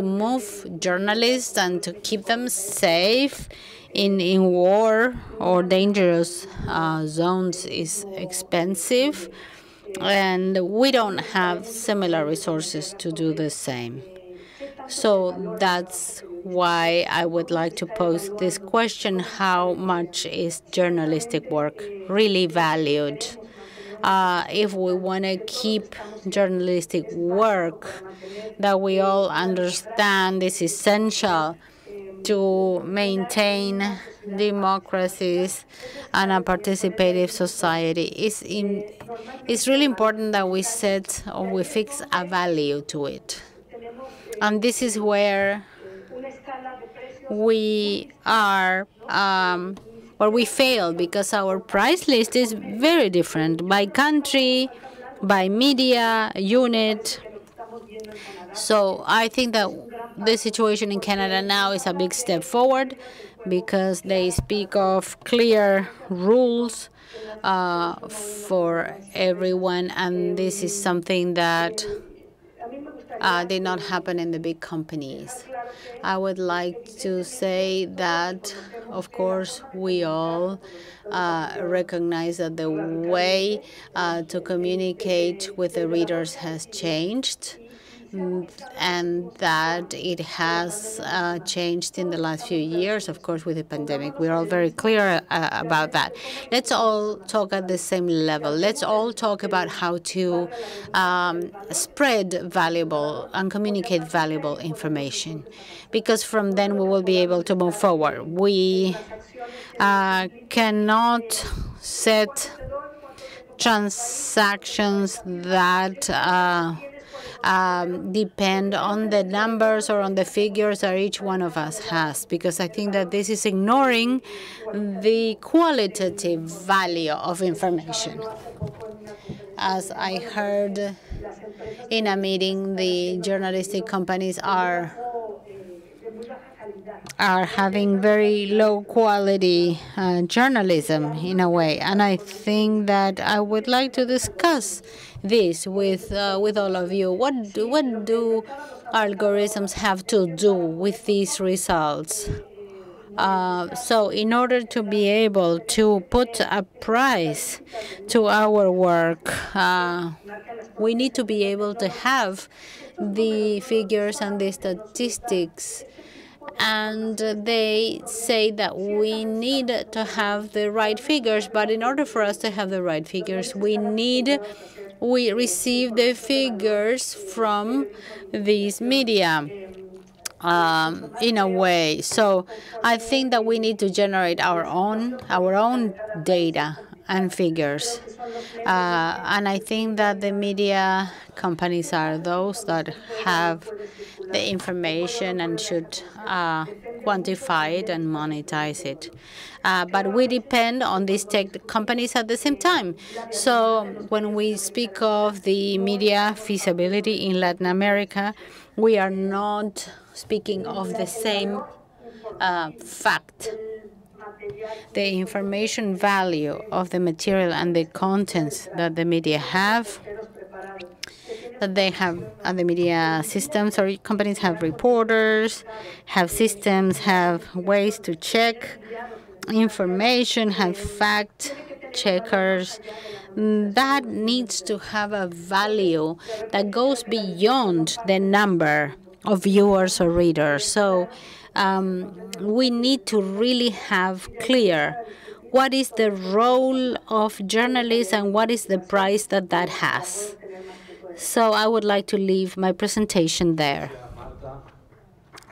Speaker 2: move journalists and to keep them safe in war or dangerous zones is expensive, and we don't have similar resources to do the same. So that's why I would like to pose this question: how much is journalistic work really valued? If we want to keep journalistic work that we all understand is essential to maintain democracies and a participative society, it's really important that we set or we fix a value to it. And this is where we are, where we fail, because our price list is very different by country, by media unit. So I think that the situation in Canada now is a big step forward, because they speak of clear rules for everyone, and this is something that did not happen in the big companies. I would like to say that, of course, we all recognize that the way to communicate with the readers has changed, and that it has changed in the last few years, of course, with the pandemic. We're all very clear about that. Let's all talk at the same level. Let's all talk about how to spread valuable and communicate valuable information, because from then we will be able to move forward. We cannot set transactions that depend on the numbers or on the figures that each one of us has, because I think that this is ignoring the qualitative value of information. As I heard in a meeting, the journalistic companies are having very low quality journalism in a way, and I think that I would like to discuss this with all of you. What do algorithms have to do with these results? So in order to be able to put a price to our work, we need to be able to have the figures and the statistics. And they say that we need to have the right figures, but in order for us to have the right figures, we receive the figures from these media in a way. So I think that we need to generate our own data and figures. And I think that the media companies are those that have the information and should quantify it and monetize it. But we depend on these tech companies at the same time. So when we speak of the media feasibility in Latin America, we are not speaking of the same fact. The information value of the material and the contents that the media have that they have the media systems, or companies have reporters, have systems, have ways to check information, have fact checkers. That needs to have a value that goes beyond the number of viewers or readers. So we need to really have clear what is the role of journalists and what is the price that that has. So I would like to leave my presentation there.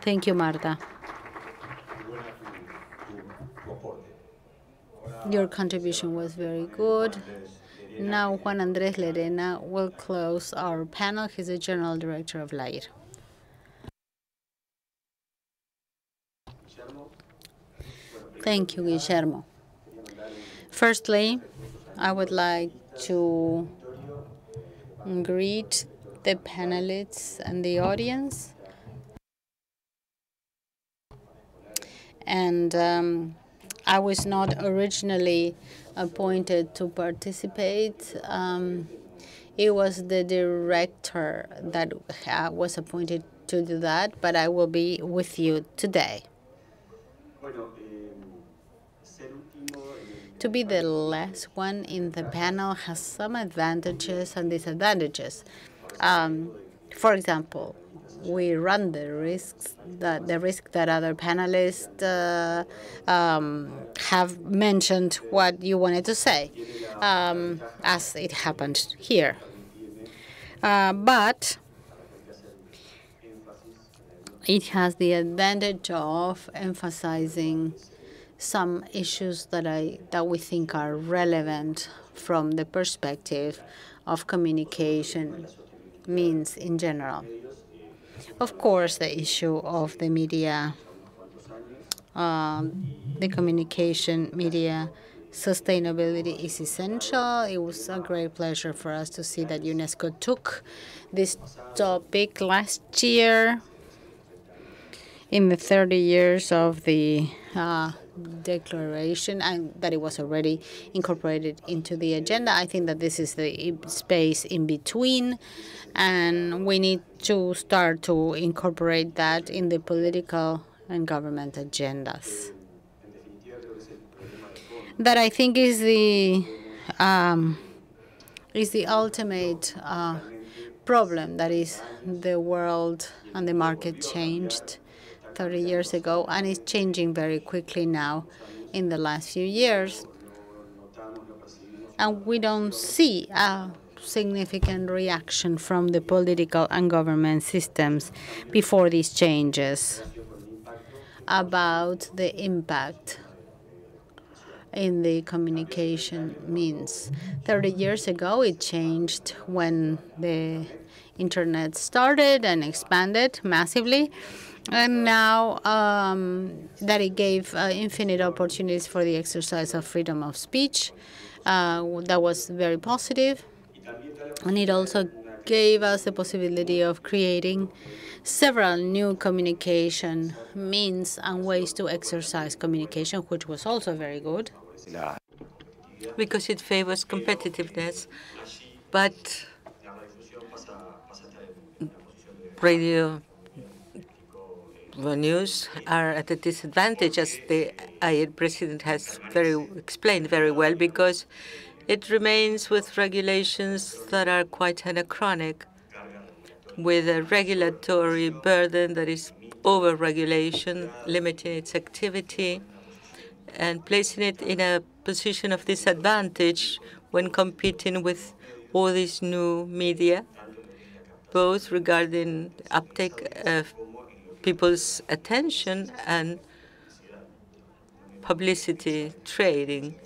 Speaker 2: Thank you, Marta. Your contribution was very good. Now Juan Andrés Lerena will close our panel. He's the General Director of LAIR. Thank you, Guillermo. Firstly, I would like to greet the panelists and the audience. And I was not originally appointed to participate. It was the director that was appointed to do that, but I will be with you today. To be the last one in the panel has some advantages and disadvantages. For example, we run the risk that other panelists have mentioned what you wanted to say, as it happened here. But it has the advantage of emphasizing some issues that we think are relevant from the perspective of communication means in general. Of course, the issue of the media, the communication media sustainability is essential. It was a great pleasure for us to see that UNESCO took this topic last year in the 30 years of the declaration, and that it was already incorporated into the agenda. I think that this is the space in between, and we need to start to incorporate that in the political and government agendas. That I think is the ultimate problem. That is, the world and the market changed 30 years ago, and it's changing very quickly now in the last few years. And we don't see a significant reaction from the political and government systems before these changes about the impact in the communication means. 30 years ago, it changed when the internet started and expanded massively. And now that it gave infinite opportunities for the exercise of freedom of speech, that was very positive. And it also gave us the possibility of creating several new communication means and ways to exercise communication, which was also very good.
Speaker 4: Because it favors competitiveness. But radio news are at a disadvantage, as the AIR president has explained very well, because it remains with regulations that are quite anachronic, with a regulatory burden that is over-regulation, limiting its activity and placing it in a position of disadvantage when competing with all these new media, both regarding uptake of people's attention and publicity trading.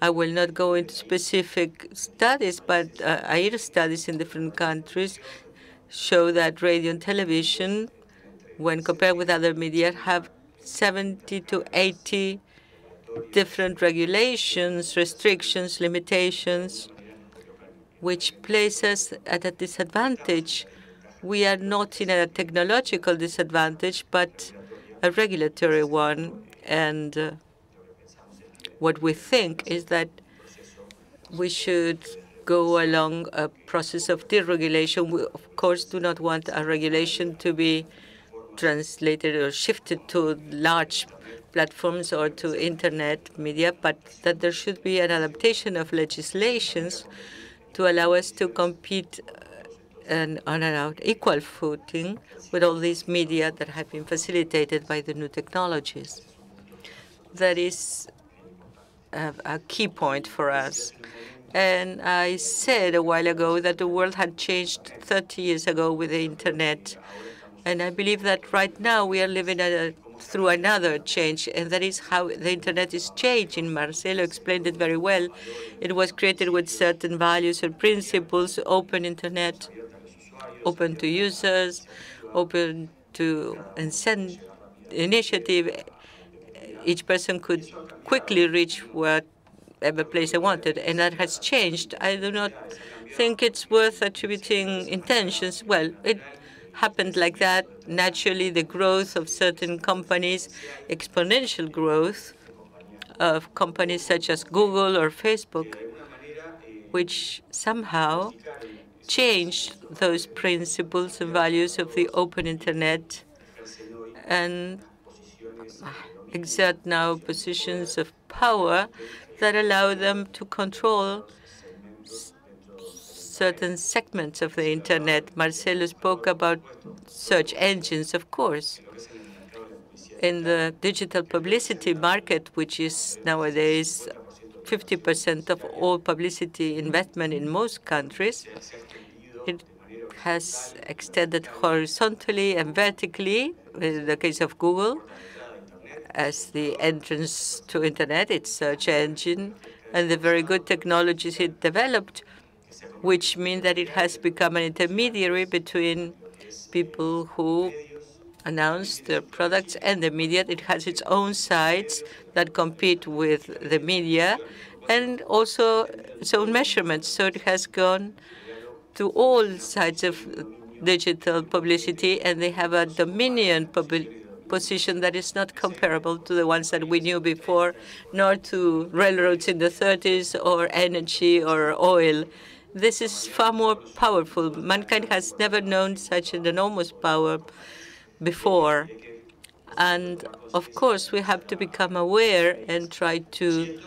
Speaker 4: I will not go into specific studies, but AIR studies in different countries show that radio and television, when compared with other media, have 70 to 80 different regulations, restrictions, limitations, which place us at a disadvantage. We are not in a technological disadvantage, but a regulatory one. And what we think is that we should go along a process of deregulation. We, of course, do not want a regulation to be translated or shifted to large platforms or to internet media, but that there should be an adaptation of legislations to allow us to compete on an equal footing with all these media that have been facilitated by the new technologies. That is a key point for us. And I said a while ago that the world had changed 30 years ago with the internet. And I believe that right now we are living through another change, and that is how the internet is changing. Marcelo explained it very well. It was created with certain values and principles: open internet, open to users, open to consent initiative. Each person could quickly reach whatever place they wanted, and that has changed. I do not think it's worth attributing intentions. Well, it happened like that. Naturally, the growth of certain companies, exponential growth of companies such as Google or Facebook, which somehow changed those principles and values of the open internet and exert now positions of power that allow them to control certain segments of the internet. Marcelo spoke about search engines, of course. In the digital publicity market, which is nowadays 50% of all publicity investment in most countries, it has extended horizontally and vertically, in the case of Google, as the entrance to internet, its search engine, and the very good technologies it developed, which means that it has become an intermediary between people who announce their products and the media. It has its own sites that compete with the media and also its own measurements. So it has gone to all sides of digital publicity, and they have a dominion position that is not comparable to the ones that we knew before, nor to railroads in the 30s or energy or oil. This is far more powerful. Mankind has never known such an enormous power before. And of course, we have to become aware and try to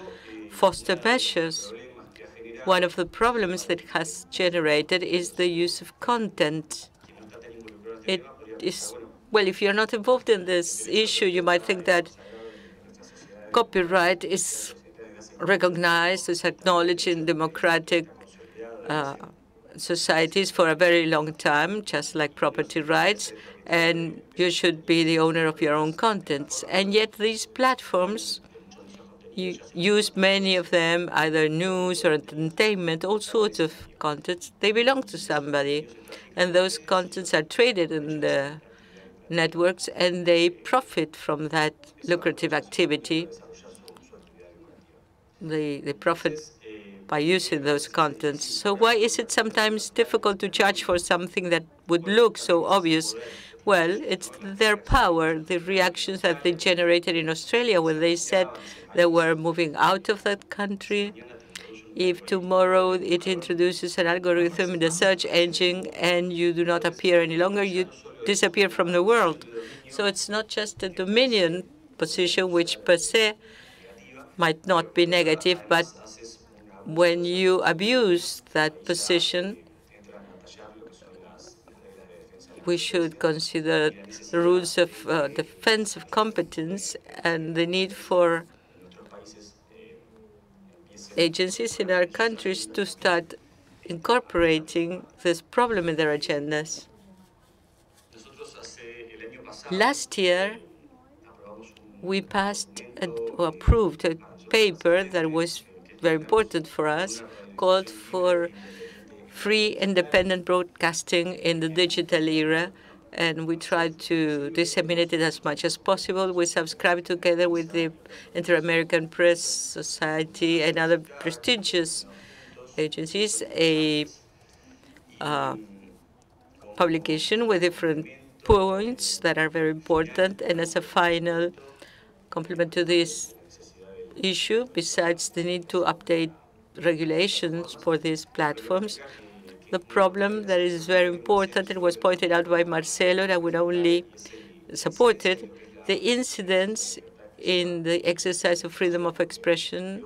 Speaker 4: foster measures. One of the problems that it has generated is the use of content. It is, well, if you're not involved in this issue, you might think that copyright is recognized, is acknowledged in democratic societies for a very long time, just like property rights, and you should be the owner of your own contents. And yet these platforms, you use many of them, either news or entertainment, all sorts of contents. They belong to somebody, and those contents are traded in the networks, and they profit from that lucrative activity. They profit by using those contents. So why is it sometimes difficult to judge for something that would look so obvious? Well, it's their power, the reactions that they generated in Australia when they said they were moving out of that country. If tomorrow it introduces an algorithm in the search engine and you do not appear any longer, you disappear from the world. So it's not just a dominion position, which per se might not be negative, but when you abuse that position, we should consider the rules of defense of competence and the need for agencies in our countries to start incorporating this problem in their agendas. Last year, we passed or approved a paper that was very important for us, called for free independent broadcasting in the digital era, and we tried to disseminate it as much as possible. We subscribed together with the Inter-American Press Society and other prestigious agencies a publication with different points that are very important. And as a final complement to this issue, besides the need to update regulations for these platforms. The problem that is very important and was pointed out by Marcelo, and I would only support it, the incidence in the exercise of freedom of expression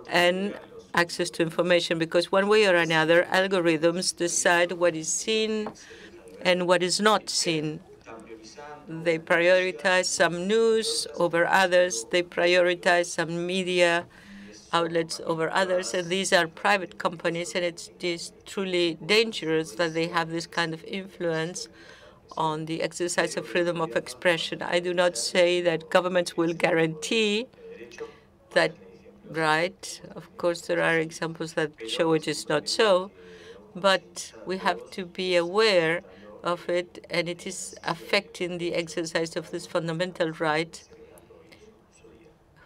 Speaker 4: and access to information, because one way or another, algorithms decide what is seen and what is not seen. They prioritize some news over others. They prioritize some media outlets over others. And these are private companies, and it is truly dangerous that they have this kind of influence on the exercise of freedom of expression. I do not say that governments will guarantee that right. Of course, there are examples that show it is not so, but we have to be aware of it, and it is affecting the exercise of this fundamental right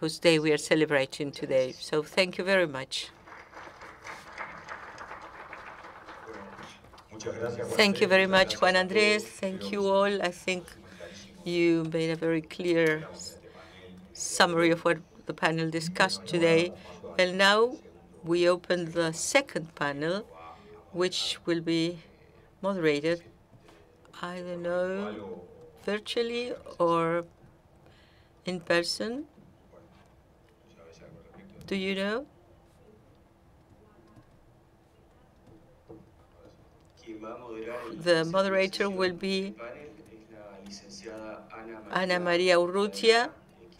Speaker 4: whose day we are celebrating today. So thank you very much. Thank you very much, Juan Andrés. Thank you all. I think you made a very clear summary of what the panel discussed today. And now we open the second panel, which will be moderated, I don't know, virtually or in person. Do you know? The moderator will be Ana María Urrutia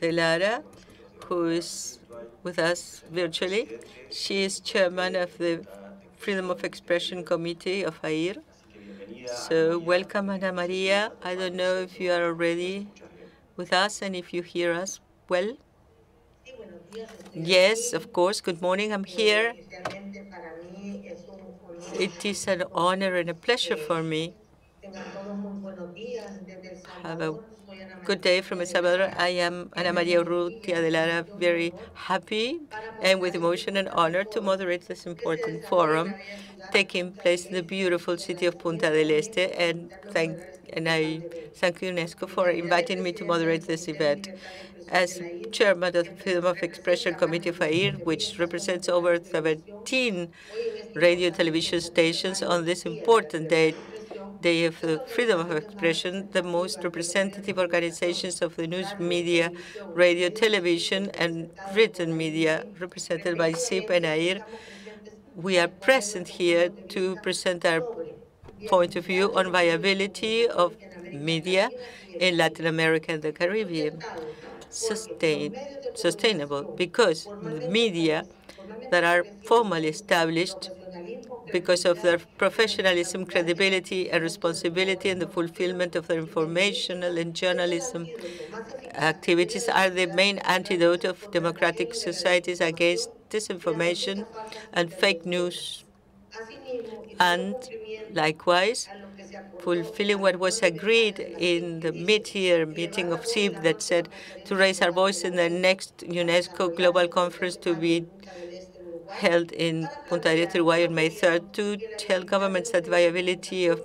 Speaker 4: de Lara, who is with us virtually. She is chairman of the Freedom of Expression Committee of AIR. So welcome, Ana María. I don't know if you are already with us and if you hear us well. Yes, of course. Good morning. I'm here. It is an honor and a pleasure for me. Have a good day from El Salvador. I am Ana María Urrutia de Lara, very happy and with emotion and honor to moderate this important forum taking place in the beautiful city of Punta del Este, and I thank UNESCO for inviting me to moderate this event. As chairman of the Freedom of Expression Committee of AIR, which represents over 17 radio television stations on this important day of freedom of expression, the most representative organizations of the news media, radio, television, and written media, represented by CIP and AIR. We are present here to present our point of view on viability of media in Latin America and the Caribbean. Sustainable, because the media that are formally established because of their professionalism, credibility, and responsibility in the fulfillment of their informational and journalism activities are the main antidote of democratic societies against disinformation and fake news. And likewise, fulfilling what was agreed in the mid-year meeting of CIP that said to raise our voice in the next UNESCO Global Conference to be held in Punta del Este, Uruguay on May 3rd, to tell governments that viability of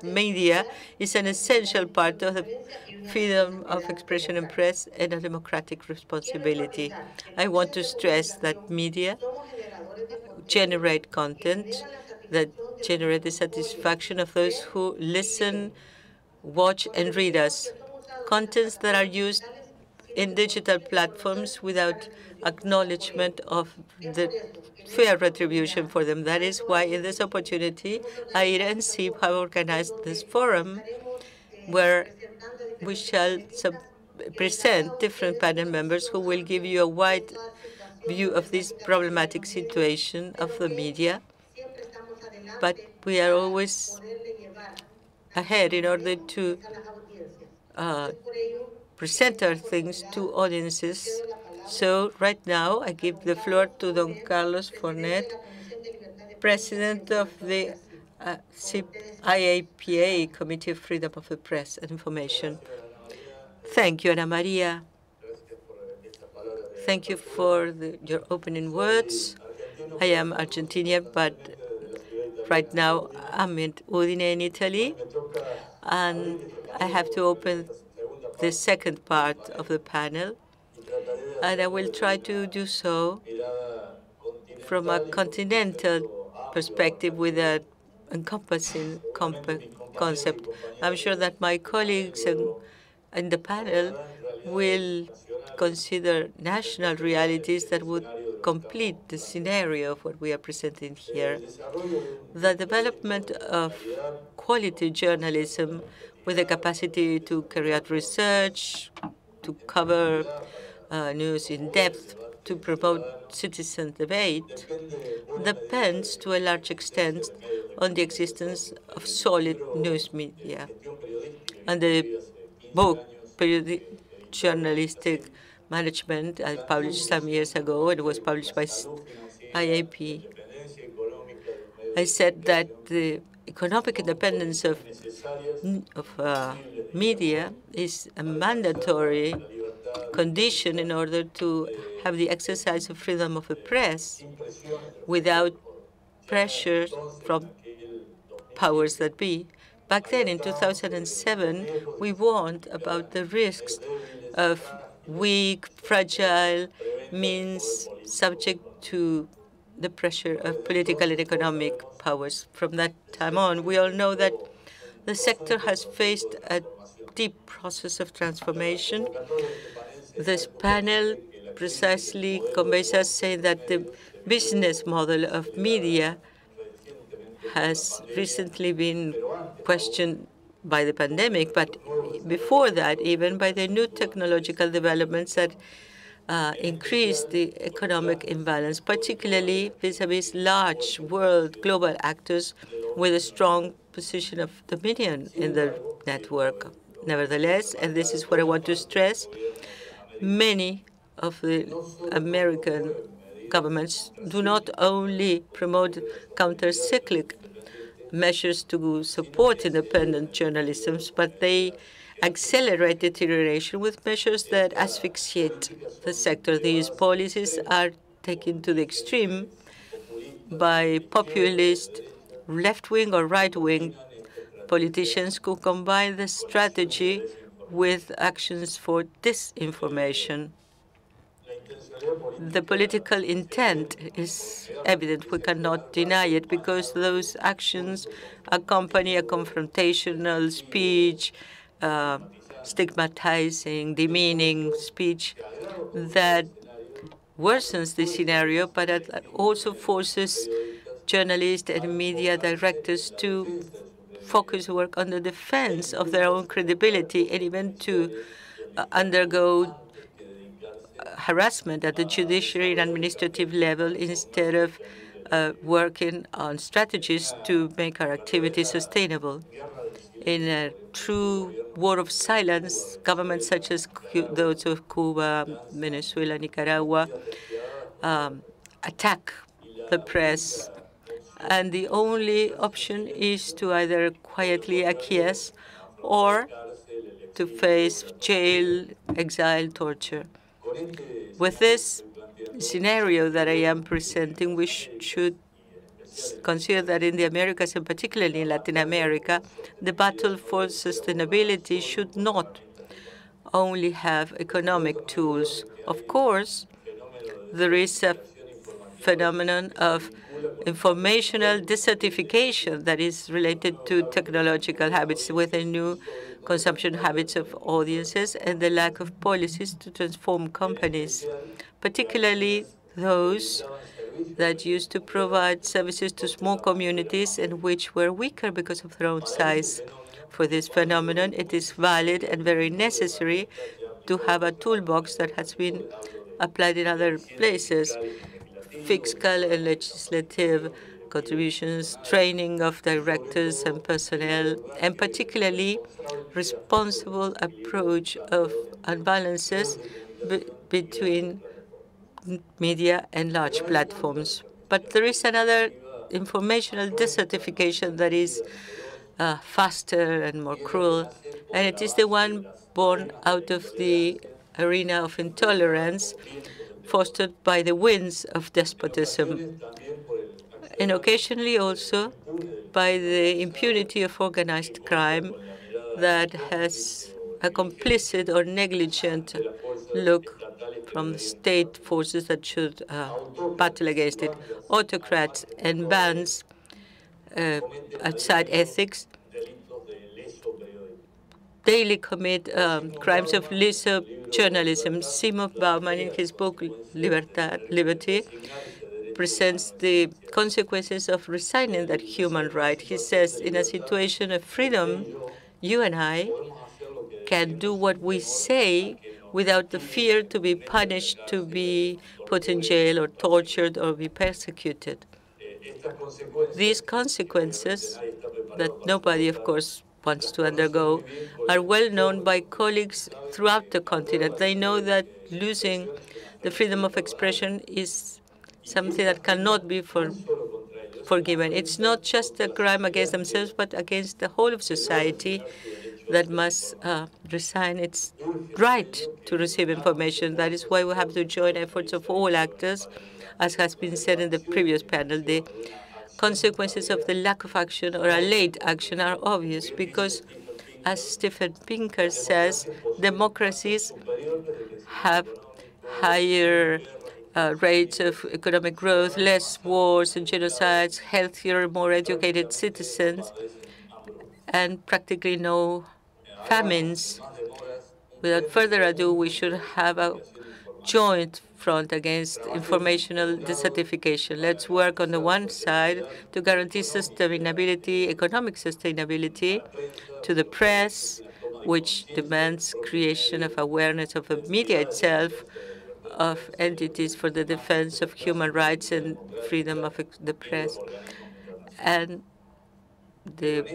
Speaker 4: media is an essential part of the freedom of expression and press and a democratic responsibility. I want to stress that media generate content that generate the satisfaction of those who listen, watch, and read us. Contents that are used in digital platforms without acknowledgement of the fair retribution for them. That is why in this opportunity, AIR and CIP have organized this forum where we shall present different panel members who will give you a wide view of this problematic situation of the media. But we are always ahead in order to present our things to audiences. So right now, I give the floor to Don Carlos Fornet, President of the CIP IAPA, Committee of Freedom of the Press and Information. Thank you, Ana María. Thank you for your opening words. I am Argentinian, but right now I'm in Udine in Italy, and I have to open the second part of the panel, and I will try to do so from a continental perspective with an encompassing concept. I'm sure that my colleagues in the panel will consider national realities that would complete the scenario of what we are presenting here. The development of quality journalism with the capacity to carry out research, to cover news in depth, to promote citizen debate, depends to a large extent on the existence of solid news media. And the book, Journalistic Management, I published some years ago, and it was published by IAP. I said that the economic independence of media is a mandatory condition in order to have the exercise of freedom of the press without pressure from powers that be. Back then, in 2007, we warned about the risks of weak, fragile means subject to the pressure of political and economic powers. From that time on, we all know that the sector has faced a deep process of transformation. This panel precisely conveys us saying that the business model of media has recently been questioned by the pandemic, but before that, even by the new technological developments that increase the economic imbalance, particularly vis-a-vis large world global actors with a strong position of dominion in the network. Nevertheless, and this is what I want to stress, many of the American governments do not only promote counter-cyclic measures to support independent journalism, but they accelerate deterioration with measures that asphyxiate the sector. These policies are taken to the extreme by populist, left-wing or right-wing politicians who combine the strategy with actions for disinformation. The political intent is evident. We cannot deny it because those actions accompany a confrontational speech, stigmatizing, demeaning speech that worsens the scenario, but that also forces journalists and media directors to focus work on the defense of their own credibility and even to undergo harassment at the judiciary and administrative level instead of working on strategies to make our activity sustainable. In a true war of silence, governments such as those of Cuba, Venezuela, Nicaragua attack the press, and the only option is to either quietly acquiesce or to face jail, exile, torture. With this scenario that I am presenting, we should consider that in the Americas, and particularly in Latin America, the battle for sustainability should not only have economic tools. Of course, there is a phenomenon of informational desertification that is related to technological habits with the new consumption habits of audiences and the lack of policies to transform companies, particularly those that used to provide services to small communities and which were weaker because of their own size. For this phenomenon, it is valid and very necessary to have a toolbox that has been applied in other places: fiscal and legislative contributions, training of directors and personnel, and particularly responsible approach of imbalances between media and large platforms. But there is another informational desertification that is faster and more cruel, and it is the one born out of the arena of intolerance fostered by the winds of despotism, and occasionally also by the impunity of organized crime that has a complicit or negligent look from the state forces that should battle against it. Autocrats and bans outside ethics daily commit crimes of lethal journalism. Simon Bauman, in his book Liberty, presents the consequences of resigning that human right. He says, in a situation of freedom, you and I can do what we say without the fear to be punished, to be put in jail or tortured or be persecuted. These consequences that nobody, of course, wants to undergo are well known by colleagues throughout the continent. They know that losing the freedom of expression is something that cannot be forgiven. It's not just a crime against themselves, but against the whole of society that must resign its right to receive information. That is why we have to join efforts of all actors, as has been said in the previous panel. The consequences of the lack of action or a late action are obvious because, as Steven Pinker says, democracies have higher rates of economic growth, less wars and genocides, healthier, more educated citizens, and practically no famines. Without further ado, we should have a joint front against informational desertification. Let's work on the one side to guarantee sustainability, economic sustainability to the press, which demands creation of awareness of the media itself, of entities for the defense of human rights and freedom of the press, and the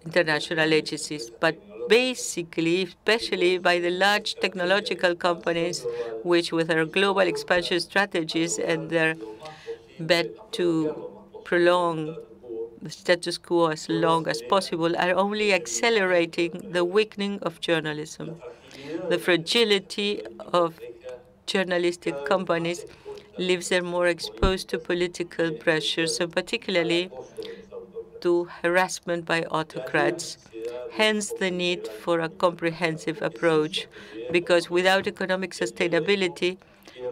Speaker 4: international agencies. But basically, especially by the large technological companies, which with their global expansion strategies and their bet to prolong the status quo as long as possible, are only accelerating the weakening of journalism. The fragility of journalistic companies leaves them more exposed to political pressures, and particularly to harassment by autocrats. Hence the need for a comprehensive approach, because without economic sustainability,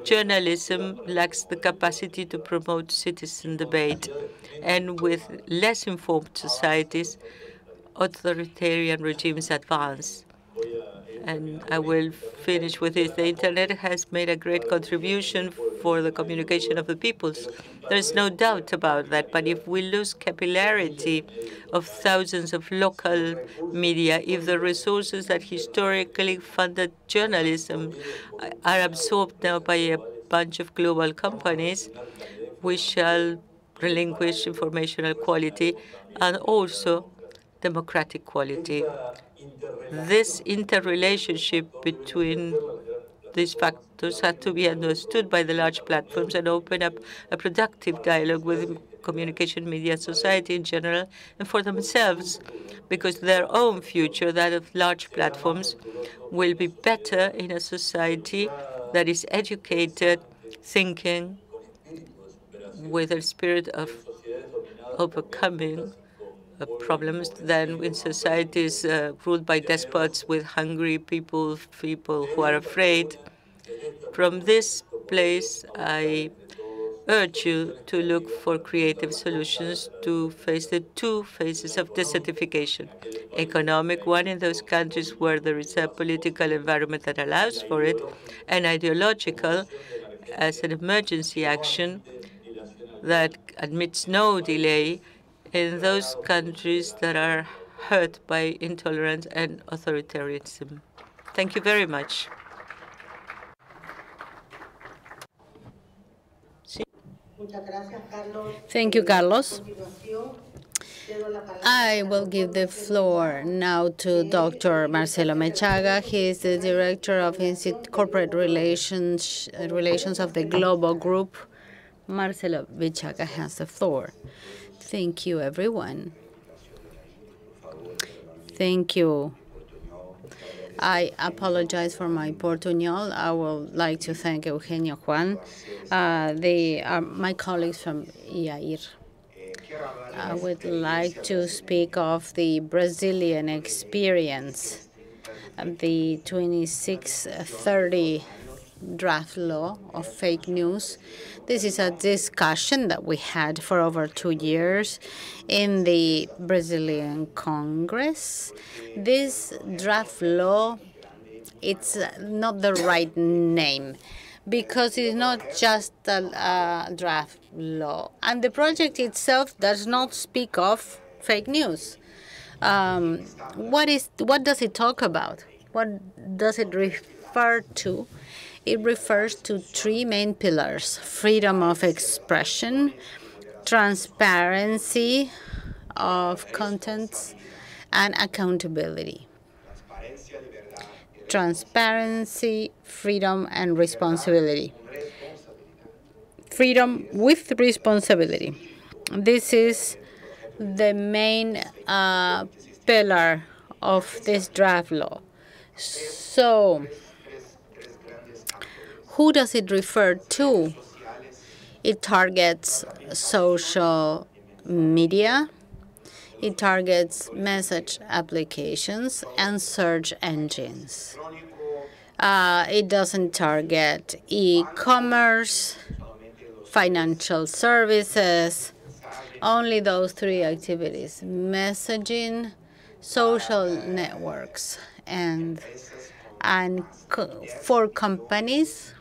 Speaker 4: journalism lacks the capacity to promote citizen debate. And with less informed societies, authoritarian regimes advance. And I will finish with this. The Internet has made a great contribution for the communication of the peoples. There is no doubt about that. But if we lose capillarity of thousands of local media, if the resources that historically funded journalism are absorbed now by a bunch of global companies, we shall relinquish informational quality and also democratic quality. This interrelationship between these factors had to be understood by the large platforms and open up a productive dialogue with communication media society in general and for themselves, because their own future, that of large platforms, will be better in a society that is educated, thinking with a spirit of overcoming problems than in societies ruled by despots with hungry people who are afraid. From this place, I urge you to look for creative solutions to face the two phases of desertification. Economic one in those countries where there is a political environment that allows for it, and ideological as an emergency action that admits no delay in those countries that are hurt by intolerance and authoritarianism. Thank you very much.
Speaker 2: Thank you, Carlos. I will give the floor now to Dr. Marcelo Mechaga. He is the Director of Corporate Relations of the Global Group. Marcelo Mechaga has the floor. Thank you, everyone. Thank you. I apologize for my Portuñol. I would like to thank Eugenio Juan, my colleagues from IAIR. I would like to speak of the Brazilian experience, the 2630 draft law of fake news. This is a discussion that we had for over 2 years in the Brazilian Congress. This draft law, it's not the right name because it's not just a draft law. And the project itself does not speak of fake news. What does it talk about? What does it refer to? It refers to 3 main pillars: freedom of expression, transparency of contents, and accountability. Transparency, freedom, and responsibility. Freedom with responsibility. This is the main pillar of this draft law. So, who does it refer to? It targets social media, it targets message applications and search engines. It doesn't target e-commerce, financial services, only those 3 activities: messaging, social networks, and for companies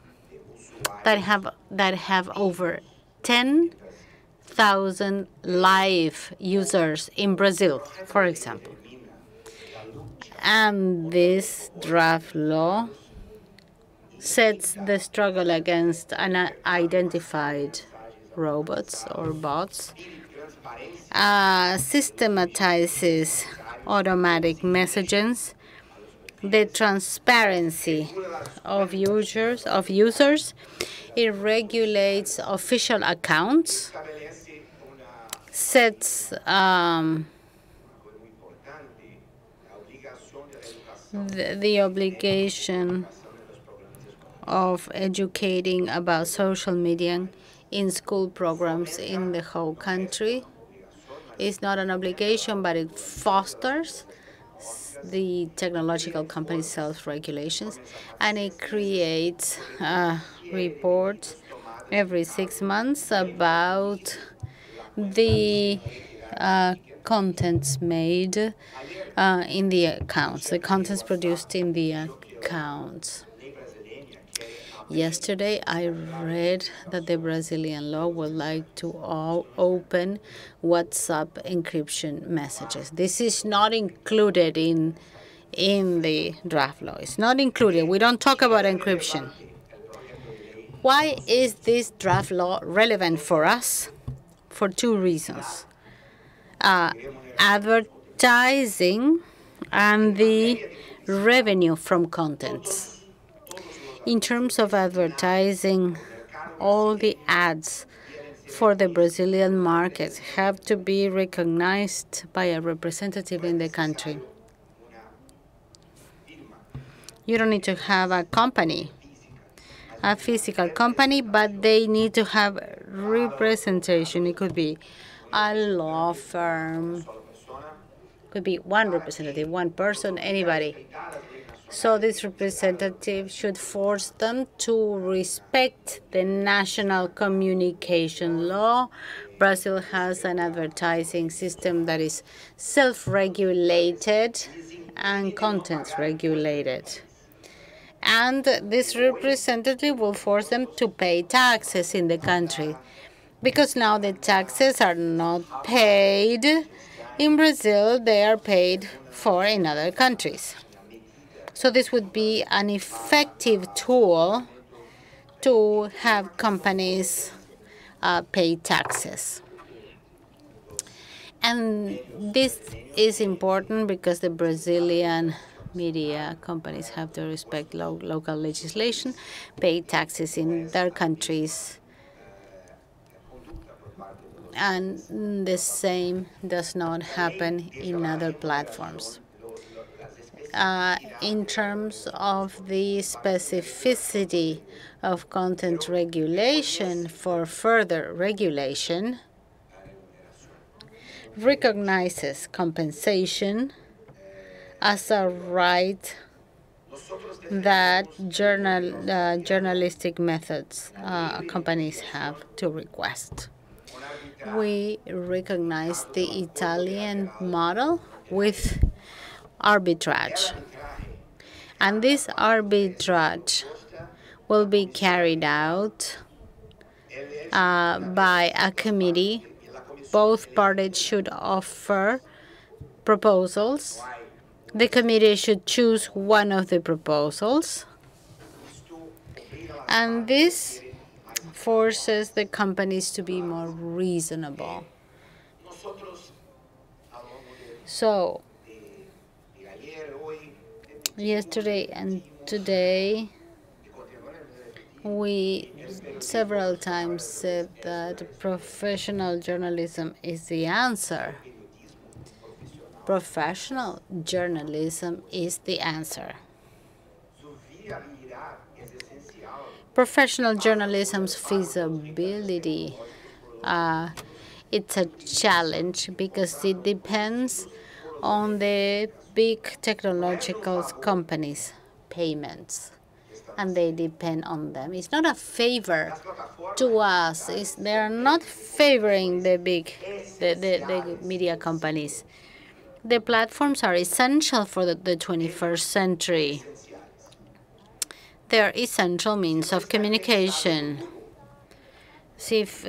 Speaker 2: that have over 10,000 live users in Brazil, for example. And this draft law sets the struggle against unidentified robots or bots, systematizes automatic messages, the transparency of users. It regulates official accounts, sets the obligation of educating about social media in school programs in the whole country. It's not an obligation, but it fosters the technological companies' self-regulations, and it creates a report every 6 months about the contents made in the accounts, the contents produced in the accounts. Yesterday, I read that the Brazilian law would like to open WhatsApp encryption messages. This is not included in the draft law. It's not included. We don't talk about encryption. Why is this draft law relevant for us? For 2 reasons. Advertising and the revenue from contents. In terms of advertising, all the ads for the Brazilian market have to be recognized by a representative in the country. You don't need to have a company, a physical company, but they need to have representation. It could be a law firm, could be one representative, one person, anybody. So this representative should force them to respect the national communication law. Brazil has an advertising system that is self-regulated and content-regulated. And this representative will force them to pay taxes in the country, because now the taxes are not paid in Brazil, they are paid for in other countries. So this would be an effective tool to have companies pay taxes. And this is important because the Brazilian media companies have to respect local legislation, pay taxes in their countries. And the same does not happen in other platforms. In terms of the specificity of content regulation for further regulation, recognizes compensation as a right that journalistic methods companies have to request. We recognize the Italian model with arbitrage. And this arbitrage will be carried out by a committee. Both parties should offer proposals. The committee should choose one of the proposals. And this forces the companies to be more reasonable. So, yesterday and today, we several times said that professional journalism is the answer. Professional journalism is the answer. Professional journalism's feasibility, it's a challenge because it depends on the big technological companies' payments, and they depend on them. It's not a favor to us. They are not favoring the media companies. The platforms are essential for the 21st century. They're essential means of communication. See, if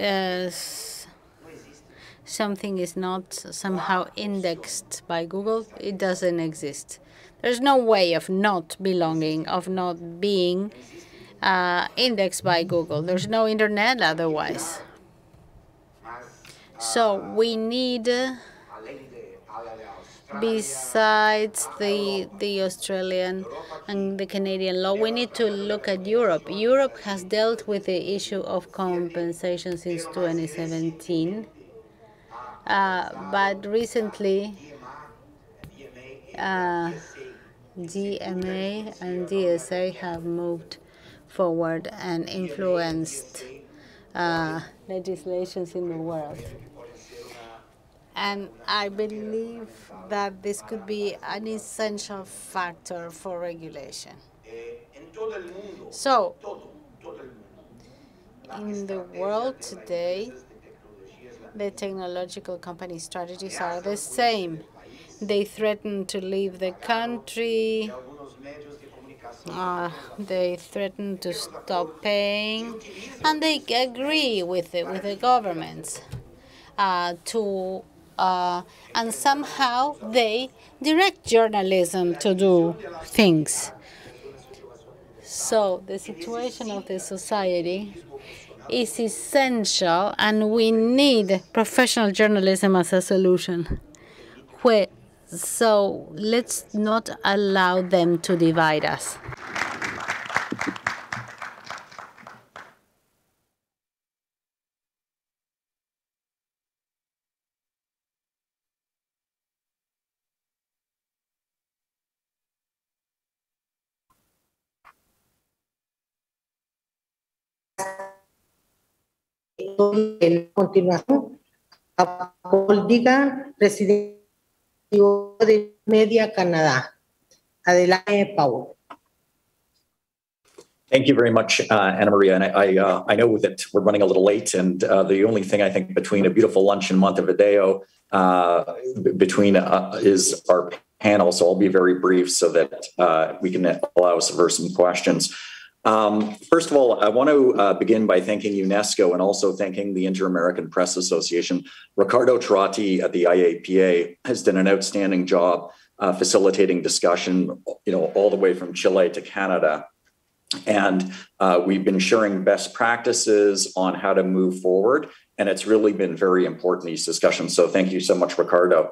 Speaker 2: something is not somehow indexed by Google, it doesn't exist. There's no way of not belonging, of not being indexed by Google. There's no internet otherwise. So we need, besides the Australian and the Canadian law, we need to look at Europe. Europe has dealt with the issue of compensation since 2017. But recently, DMA and DSA have moved forward and influenced legislations in the world. And I believe that this could be an essential factor for regulation. So, in the world today, the technological company strategies are the same. They threaten to leave the country. They threaten to stop paying, and they agree with the governments and somehow they direct journalism to do things. So the situation of the society is essential, and we need professional journalism as a solution. So let's not allow them to divide us.
Speaker 6: En continuación, a Paul Digan, presidente de Media Canadá. Adelante, Paul.
Speaker 7: Thank you very much, Ana Maria. And I know that we're running a little late, and the only thing I think between a beautiful lunch in Montevideo is our panel. So I'll be very brief so that we can allow us for some questions. First of all, I want to begin by thanking UNESCO and also thanking the Inter-American Press Association. Ricardo Trotti at the IAPA has done an outstanding job facilitating discussion, all the way from Chile to Canada. And we've been sharing best practices on how to move forward. And it's really been very important, these discussions. So thank you so much, Ricardo.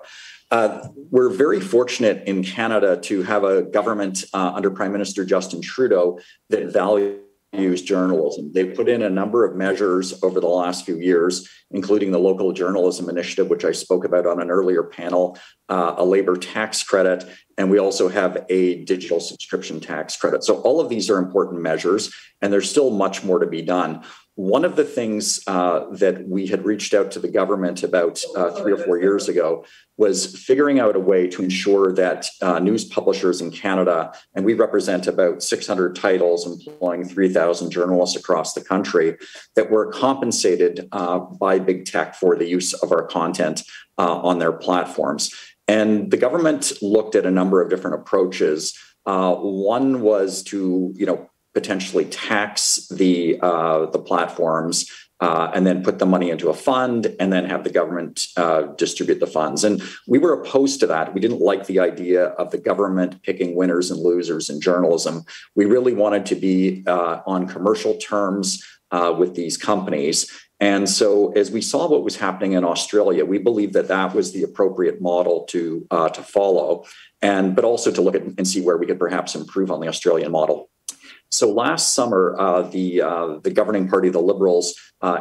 Speaker 7: We're very fortunate in Canada to have a government under Prime Minister Justin Trudeau that values journalism. They've put in a number of measures over the last few years, including the Local Journalism Initiative, which I spoke about on an earlier panel, a labor tax credit, and we also have a digital subscription tax credit. So all of these are important measures, and there's still much more to be done. one of the things that we had reached out to the government about 3 or 4 years ago was figuring out a way to ensure that news publishers in Canada, and we represent about 600 titles employing 3,000 journalists across the country, that were compensated by big tech for the use of our content on their platforms. And the government looked at a number of different approaches. One was to, potentially tax the platforms and then put the money into a fund and then have the government distribute the funds. And we were opposed to that. We didn't like the idea of the government picking winners and losers in journalism. We really wanted to be on commercial terms with these companies. And so as we saw what was happening in Australia, we believed that that was the appropriate model to follow, but also to look at and see where we could perhaps improve on the Australian model. So last summer, the governing party, the Liberals,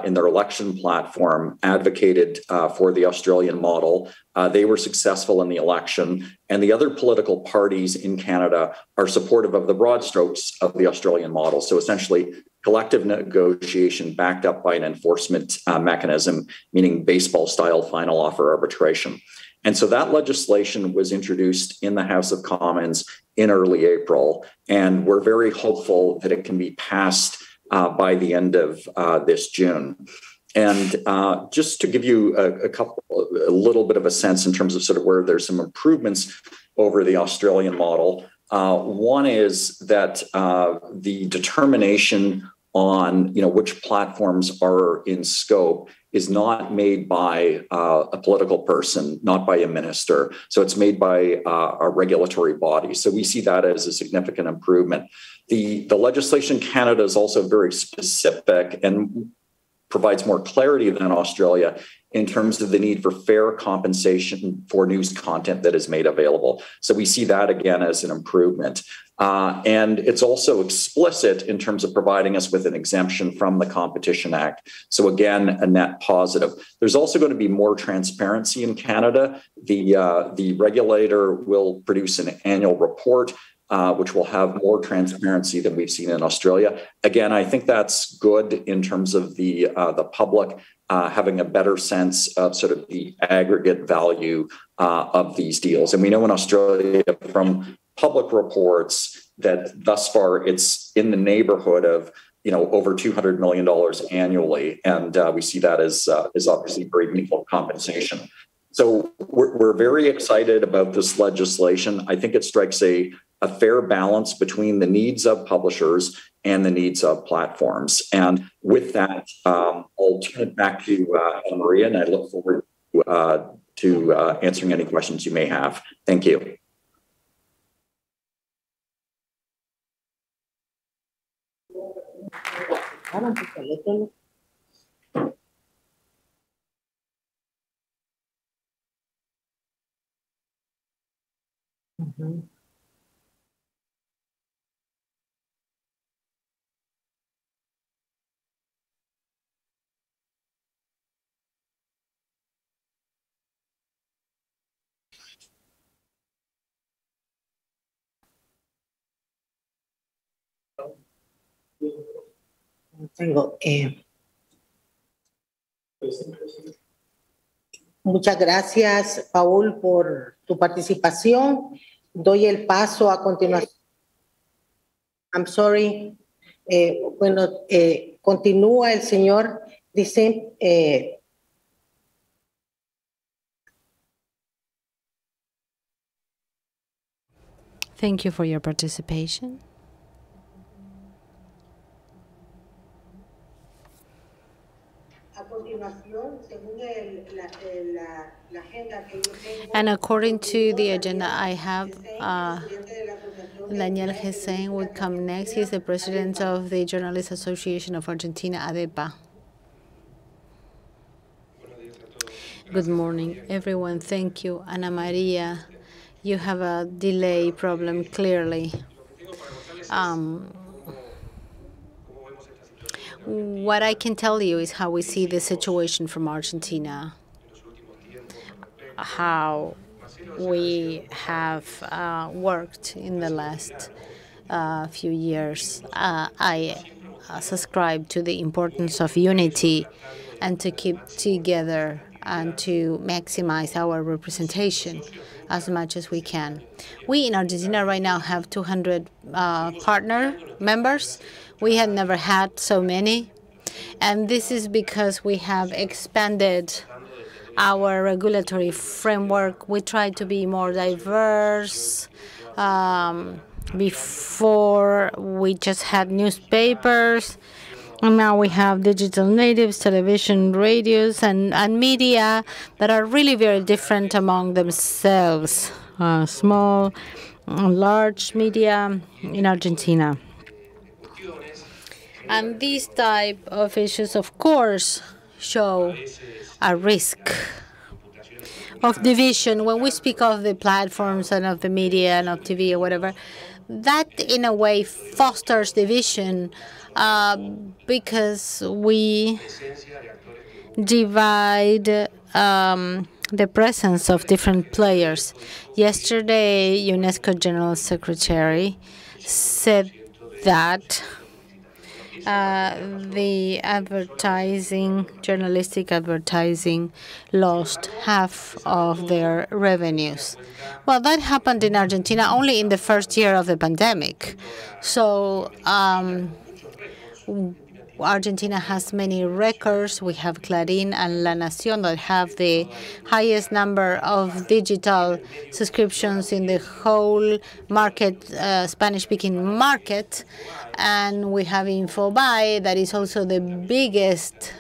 Speaker 7: in their election platform, advocated for the Australian model. They were successful in the election, and the other political parties in Canada are supportive of the broad strokes of the Australian model. So essentially, collective negotiation backed up by an enforcement mechanism, meaning baseball-style final offer arbitration. And so that legislation was introduced in the House of Commons in early April, and we're very hopeful that it can be passed by the end of this June. And just to give you a little bit of a sense in terms of sort of where there's some improvements over the Australian model, one is that the determination on which platforms are in scope is not made by a political person, not by a minister. So it's made by a regulatory body. So we see that as a significant improvement. The legislation in Canada is also very specific and provides more clarity than Australia in terms of the need for fair compensation for news content that is made available. So we see that again as an improvement. And it's also explicit in terms of providing us with an exemption from the Competition Act. So again, a net positive. There's also going to be more transparency in Canada. The regulator will produce an annual report which will have more transparency than we've seen in Australia. Again, I think that's good in terms of the public having a better sense of sort of the aggregate value of these deals. And we know in Australia from public reports that thus far it's in the neighborhood of over $200 million annually, and we see that as obviously very meaningful compensation. So we're very excited about this legislation. I think it strikes a fair balance between the needs of publishers and the needs of platforms. And with that, I'll turn it back to Maria, and I look forward to answering any questions you may have. Thank you.
Speaker 6: Muchas gracias, Paul, por tu participación. Doy el paso a continuación. I'm sorry. Continúa el señor. Dice.
Speaker 2: Thank you for your participation. And according to the agenda I have, Daniel Gesén would come next. He's the president of the Journalists Association of Argentina, ADEPA. Good morning, everyone. Thank you. Ana Maria, you have a delay problem, clearly. What I can tell you is how we see the situation from Argentina, how we have worked in the last few years. I subscribe to the importance of unity and to keep together and to maximize our representation as much as we can. We in Argentina right now have 200 partner members. We have never had so many. And this is because we have expanded our regulatory framework. We try to be more diverse. Before, we just had newspapers. And now we have digital natives, television, radios, and media that are really very different among themselves. Small, large media in Argentina. And these type of issues, of course, show a risk of division. When we speak of the platforms and of the media and of TV or whatever, that in a way fosters division because we divide the presence of different players. Yesterday, UNESCO General Secretary said that the journalistic advertising, lost half of their revenues. Well, that happened in Argentina only in the first year of the pandemic. So Argentina has many records. We have Clarín and La Nación that have the highest number of digital subscriptions in the whole market, Spanish-speaking market. And we have Infobae, that is also the biggest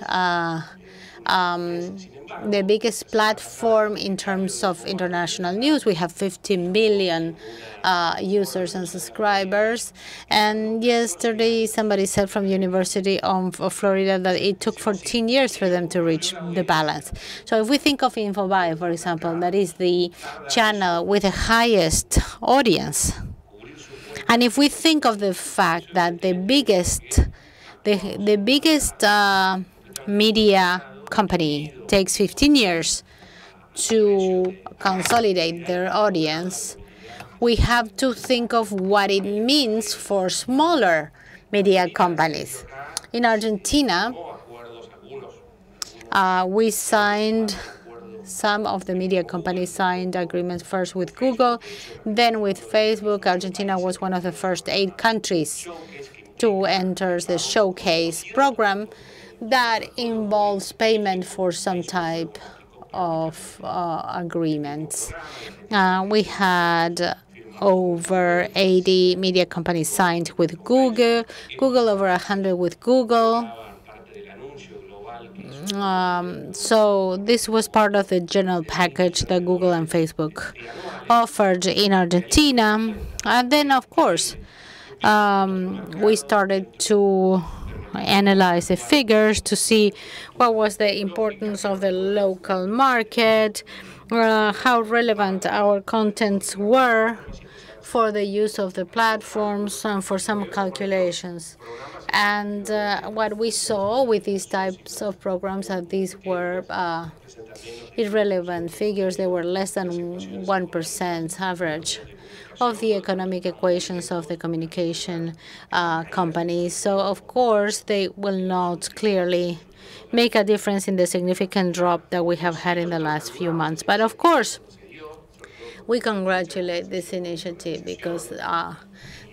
Speaker 2: platform in terms of international news. We have 50 million users and subscribers. And yesterday, somebody said from University of Florida that it took 14 years for them to reach the balance. So if we think of Infobae, for example, that is the channel with the highest audience. And if we think of the fact that the biggest media company takes 15 years to consolidate their audience, we have to think of what it means for smaller media companies. In Argentina, we signed, some of the media companies signed agreements first with Google, then with Facebook. Argentina was one of the first 8 countries to enter the Showcase program that involves payment for some type of agreements. We had over 80 media companies signed with Google, over 100 with Google. So this was part of the general package that Google and Facebook offered in Argentina. And then, of course, we started to analyze the figures to see what was the importance of the local market, how relevant our contents were for the use of the platforms, and for some calculations. And what we saw with these types of programs, that these were irrelevant figures. They were less than 1% average of the economic equations of the communication companies. So, of course, they will not clearly make a difference in the significant drop that we have had in the last few months. But, of course, we congratulate this initiative because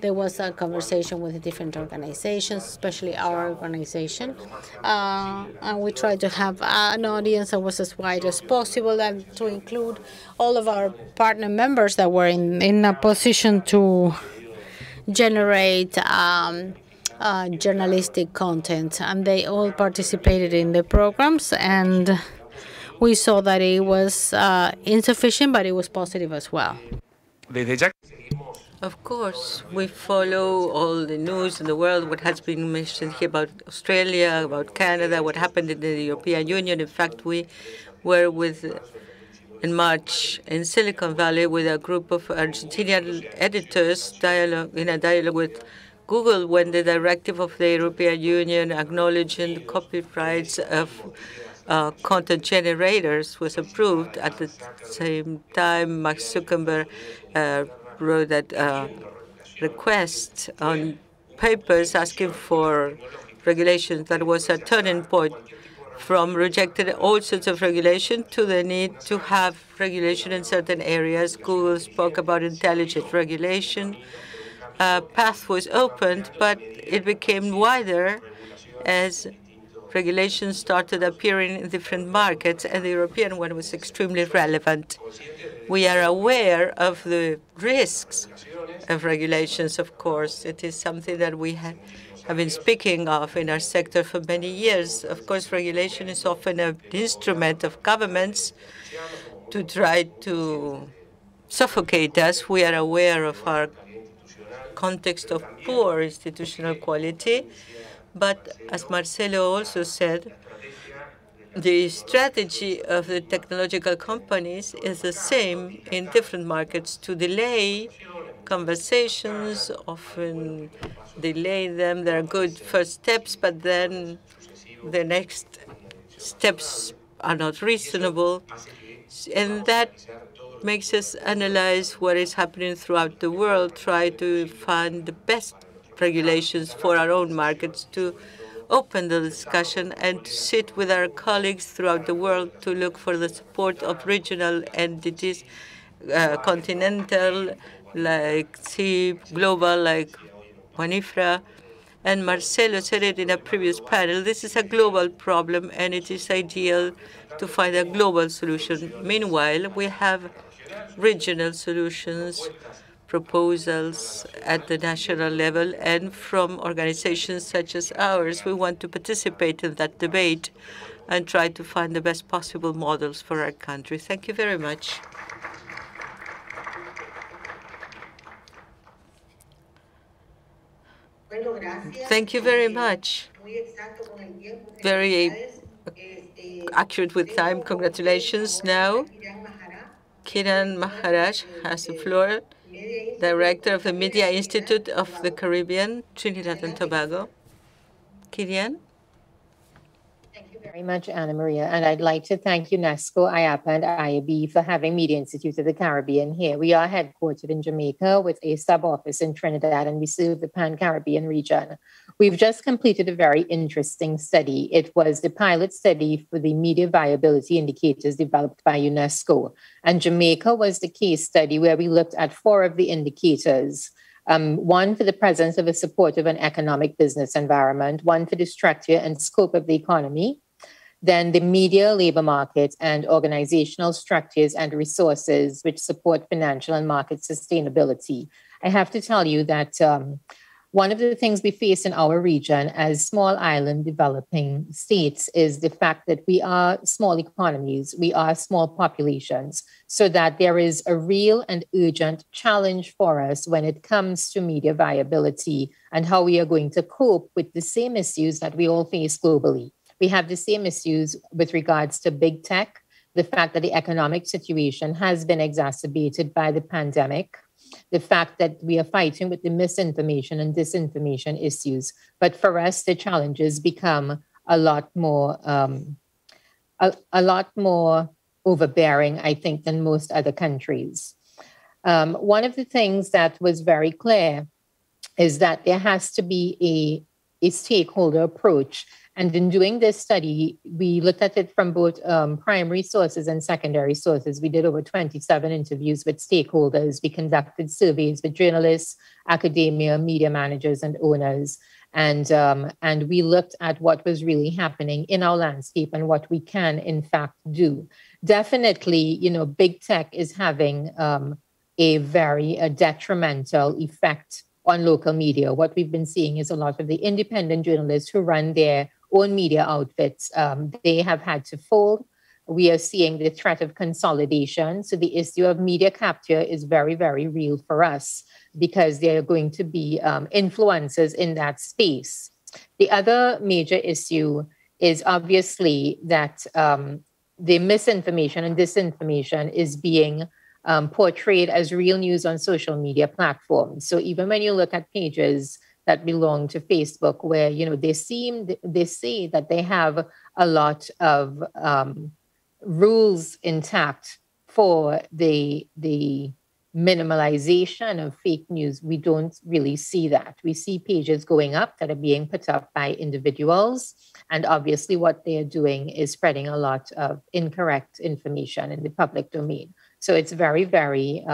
Speaker 2: there was a conversation with different organizations, especially our organization. And we tried to have an audience that was as wide as possible and to include all of our partner members that were in a position to generate journalistic content. And they all participated in the programs. And we saw that it was insufficient, but it was positive as well.
Speaker 4: Of course, we follow all the news in the world, what has been mentioned here about Australia, about Canada, what happened in the European Union. In fact, we were in March in Silicon Valley with a group of Argentinian editors in a dialogue with Google when the directive of the European Union acknowledging the copyrights of content generators was approved. At the same time, Mark Zuckerberg wrote that request on papers asking for regulations. That was a turning point from rejecting all sorts of regulation to the need to have regulation in certain areas. Google spoke about intelligent regulation. A path was opened, but it became wider as regulations started appearing in different markets, and the European one was extremely relevant. We are aware of the risks of regulations, of course. It is something that we have been speaking of in our sector for many years. Of course, regulation is often an instrument of governments to try to suffocate us. We are aware of our context of poor institutional quality. But as Marcelo also said, the strategy of the technological companies is the same in different markets: to delay conversations, often delay them. There are good first steps, but then the next steps are not reasonable. And that makes us analyze what is happening throughout the world, try to find the best regulations for our own markets, to open the discussion and to sit with our colleagues throughout the world to look for the support of regional entities, continental, like CIP, global, like WANIFRA. And Marcelo said it in a previous panel, this is a global problem, and it is ideal to find a global solution. Meanwhile, we have regional solutions, proposals at the national level, and from organizations such as ours, we want to participate in that debate and try to find the best possible models for our country. Thank you very much. Thank you very much. Very accurate with time. Congratulations. Now, Kiran Maharaj has the floor, Director of the Media Institute of the Caribbean, Trinidad and Tobago. Kiran?
Speaker 8: Thank you very much, Ana Maria. And I'd like to thank UNESCO, IAPA, and IAB for having Media Institute of the Caribbean here. We are headquartered in Jamaica with a sub-office in Trinidad, and we serve the Pan-Caribbean region. We've just completed a very interesting study. It was the pilot study for the media viability indicators developed by UNESCO. And Jamaica was the case study where we looked at 4 of the indicators. One for the presence of a supportive and economic business environment, one for the structure and scope of the economy, then the media, labor market, and organizational structures and resources which support financial and market sustainability. I have to tell you that one of the things we face in our region as small island developing states is the fact that we are small economies, we are small populations, so that there is a real and urgent challenge for us when it comes to media viability and how we are going to cope with the same issues that we all face globally. We have the same issues with regards to big tech, the fact that the economic situation has been exacerbated by the pandemic, the fact that we are fighting with the misinformation and disinformation issues. But for us, the challenges become a lot more overbearing, I think, than most other countries. One of the things that was very clear is that there has to be a stakeholder approach. And in doing this study, we looked at it from both primary sources and secondary sources. We did over 27 interviews with stakeholders. We conducted surveys with journalists, academia, media managers, and owners. And we looked at what was really happening in our landscape and what we can, in fact, do. Definitely, big tech is having a very detrimental effect on local media. What we've been seeing is a lot of the independent journalists who run their own media outfits, they have had to fold. We are seeing the threat of consolidation. So the issue of media capture is very, very real for us because there are going to be influencers in that space. The other major issue is obviously that the misinformation and disinformation is being portrayed as real news on social media platforms. So even when you look at pages that belong to Facebook, where they say that they have a lot of rules intact for the minimalization of fake news, we don't really see that. We see pages going up that are being put up by individuals. And obviously what they're doing is spreading a lot of incorrect information in the public domain. So it's very, very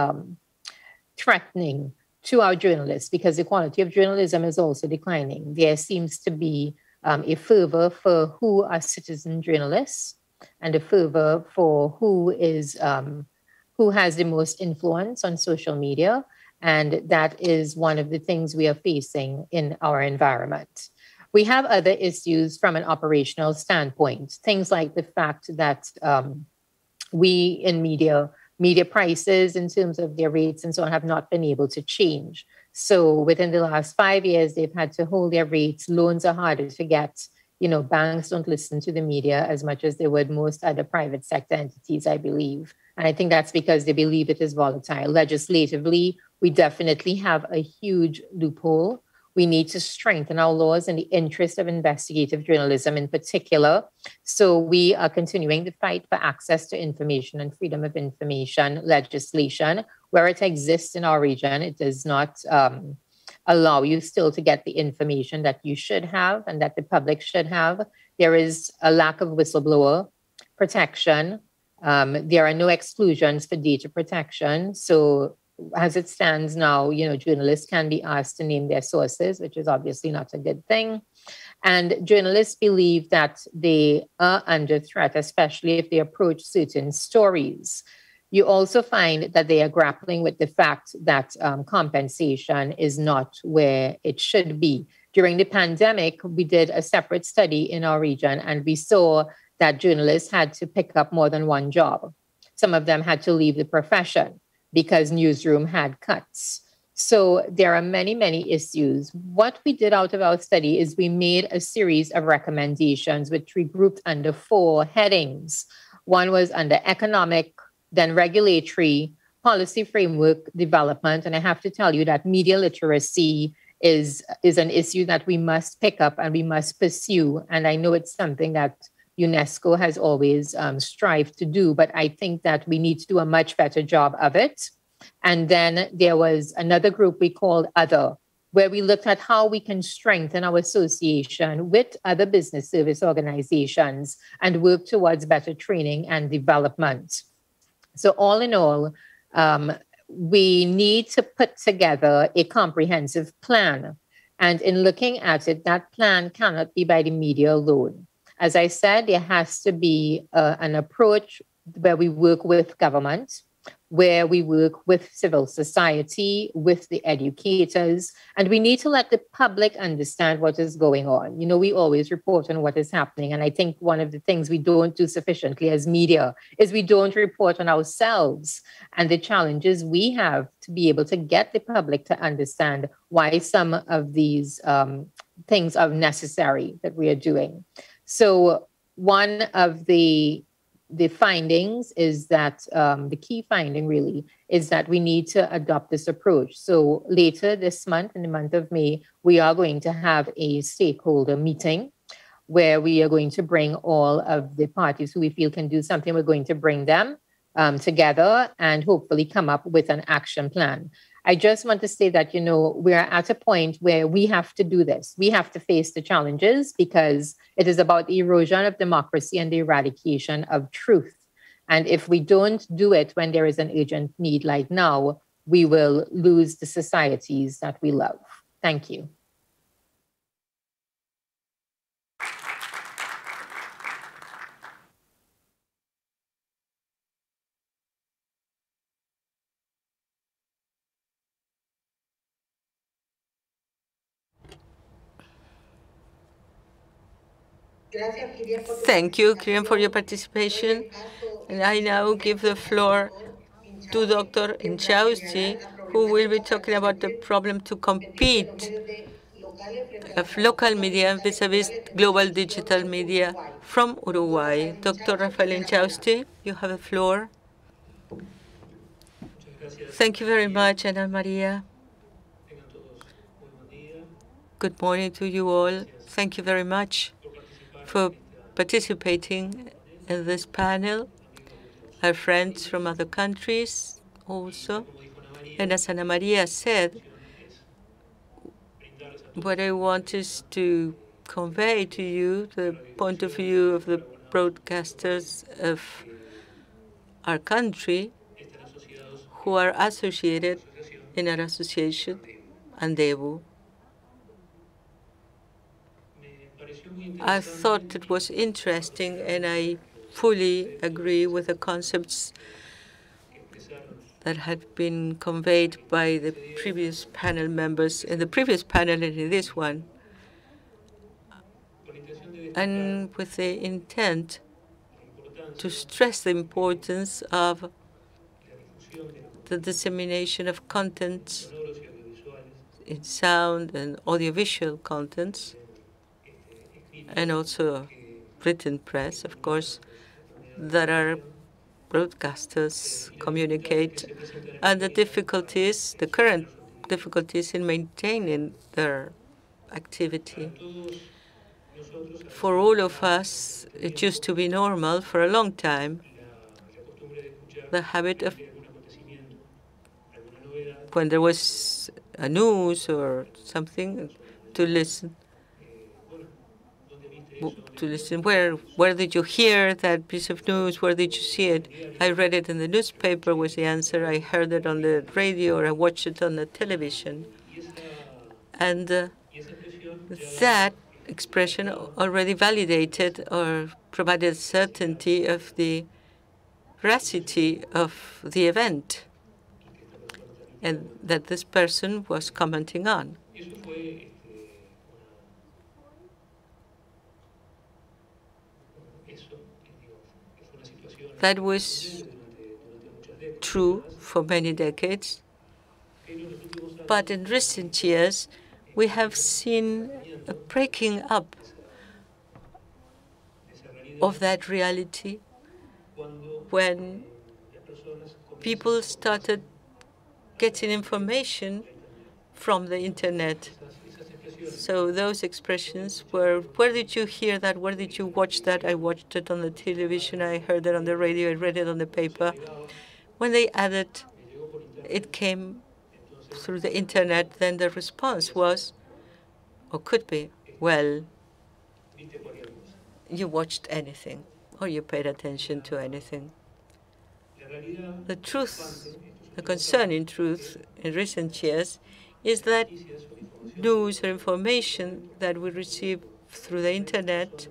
Speaker 8: threatening to our journalists because the quality of journalism is also declining. There seems to be a fervor for who are citizen journalists and a fervor for who has the most influence on social media. And that is one of the things we are facing in our environment. We have other issues from an operational standpoint, things like the fact that we in media prices in terms of their rates and so on have not been able to change. So within the last 5 years, they've had to hold their rates. Loans are harder to get. Banks don't listen to the media as much as they would most other private sector entities, I believe. And I think that's because they believe it is volatile. Legislatively, we definitely have a huge loophole. We need to strengthen our laws in the interest of investigative journalism in particular. So we are continuing the fight for access to information and freedom of information legislation. Where it exists in our region, it does not allow you still to get the information that you should have and that the public should have. There is a lack of whistleblower protection. There are no exclusions for data protection. So as it stands now, journalists can be asked to name their sources, which is obviously not a good thing. And journalists believe that they are under threat, especially if they approach certain stories. You also find that they are grappling with the fact that compensation is not where it should be. During the pandemic, we did a separate study in our region, and we saw that journalists had to pick up more than one job. Some of them had to leave the profession because newsroom had cuts. So there are many, many issues. What we did out of our study is we made a series of recommendations, which we grouped under 4 headings. One was under economic, then regulatory, policy framework development. And I have to tell you that media literacy is an issue that we must pick up and we must pursue. And I know it's something that UNESCO has always strived to do, but I think that we need to do a much better job of it. And then there was another group we called Other, where we looked at how we can strengthen our association with other business service organizations and work towards better training and development. So all in all, we need to put together a comprehensive plan. And in looking at it, that plan cannot be by the media alone. As I said, there has to be an approach where we work with government, where we work with civil society, with the educators, and we need to let the public understand what is going on. We always report on what is happening, and I think one of the things we don't do sufficiently as media is we don't report on ourselves and the challenges we have to be able to get the public to understand why some of these things are necessary that we are doing. So one of the findings is that the key finding really is that we need to adopt this approach. So later this month, in the month of May, we are going to have a stakeholder meeting where we are going to bring all of the parties who we feel can do something. We're going to bring them together and hopefully come up with an action plan. I just want to say that, we're at a point where we have to do this. We have to face the challenges because it is about the erosion of democracy and the eradication of truth. And if we don't do it when there is an urgent need like now, we will lose the societies that we love. Thank you.
Speaker 4: Thank you, Kyrian, for your participation. And I now give the floor to Dr. Inchausti, who will be talking about the problem to compete of local media vis-a-vis global digital media from Uruguay. Dr. Rafael Inchausti, you have the floor. Thank you very much, Ana Maria. Good morning to you all. Thank you very much for participating in this panel. Our friends from other countries also. And as Ana Maria said, what I want is to convey to you the point of view of the broadcasters of our country who are associated in our association, Andebu. I thought it was interesting, and I fully agree with the concepts that had been conveyed by the previous panel members, in the previous panel and in this one, and with the intent to stress the importance of the dissemination of contents in sound and audiovisual contents, and also written press, of course, that our broadcasters communicate, and the difficulties, the current difficulties in maintaining their activity. For all of us, it used to be normal for a long time, the habit of, when there was a news or something, to listen. Where did you hear that piece of news? Where did you see it? I read it in the newspaper was the answer. I heard it on the radio, or I watched it on the television. And that expression already validated or provided certainty of the veracity of the event, and that this person was commenting on. That was true for many decades, but in recent years, we have seen a breaking up of that reality when people started getting information from the internet. So those expressions were, where did you hear that? Where did you watch that? I watched it on the television. I heard it on the radio. I read it on the paper. When they added, it came through the internet, then the response was, or could be, well, you watched anything, or you paid attention to anything. The truth, the concerning truth in recent years is that news or information that we receive through the internet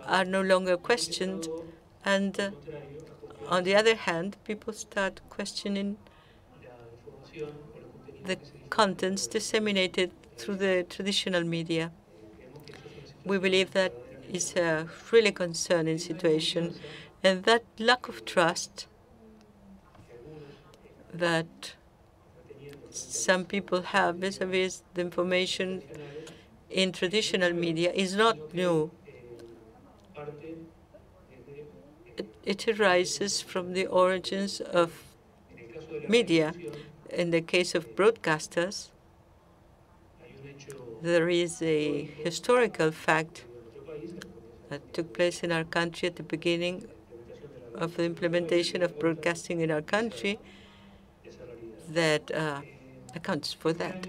Speaker 4: are no longer questioned, and on the other hand, people start questioning the contents disseminated through the traditional media. We believe that is a really concerning situation, and that lack of trust that some people have vis-a-vis the information in traditional media is not new. It arises from the origins of media. In the case of broadcasters, there is a historical fact that took place in our country at the beginning of the implementation of broadcasting in our country that accounts for that.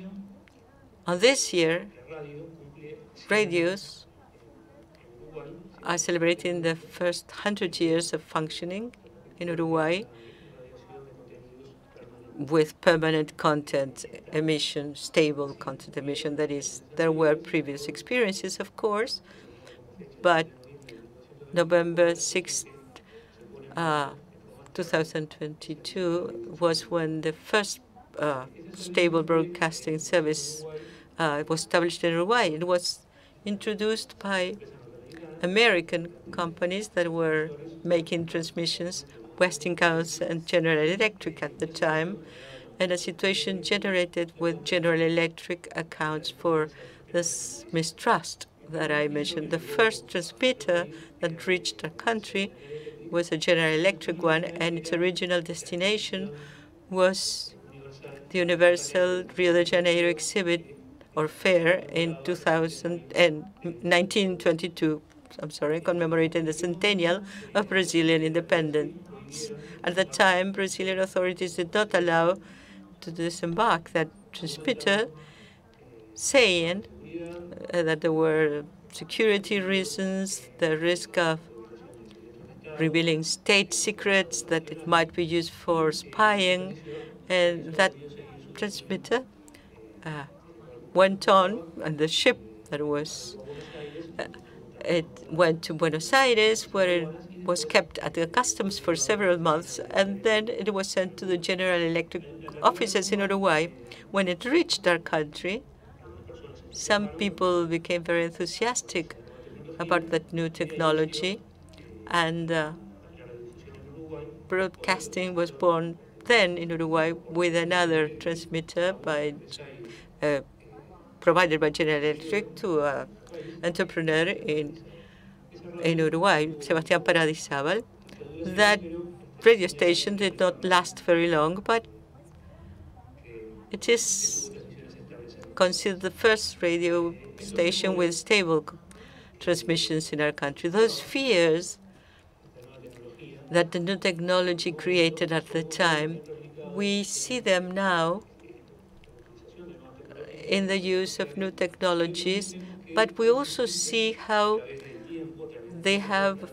Speaker 4: On this year, radios are celebrating the first 100 years of functioning in Uruguay with permanent content emission, stable content emission. That is, there were previous experiences, of course, but November 6th, 2022 was when the first stable broadcasting service was established in Uruguay. It was introduced by American companies that were making transmissions, Westinghouse and General Electric at the time, and a situation generated with General Electric accounts for this mistrust that I mentioned. The first transmitter that reached our country was a General Electric one, and its original destination was the Universal Rio de Janeiro exhibit or fair in 1922. I'm sorry, commemorating the centennial of Brazilian independence. months. At the time, Brazilian authorities did not allow to disembark that transmitter, saying that there were security reasons, the risk of revealing state secrets, that it might be used for spying, and that transmitter went on, and the ship that was, it went to Buenos Aires, where it was kept at the customs for several months, and then it was sent to the General Electric offices in Uruguay. When it reached our country, some people became very enthusiastic about that new technology, and broadcasting was born then in Uruguay with another transmitter provided by General Electric to an entrepreneur in Uruguay, Sebastián Paradisábal. That radio station did not last very long, but it is considered the first radio station with stable transmissions in our country. Those fears that the new technology created at the time, we see them now in the use of new technologies, but we also see how they have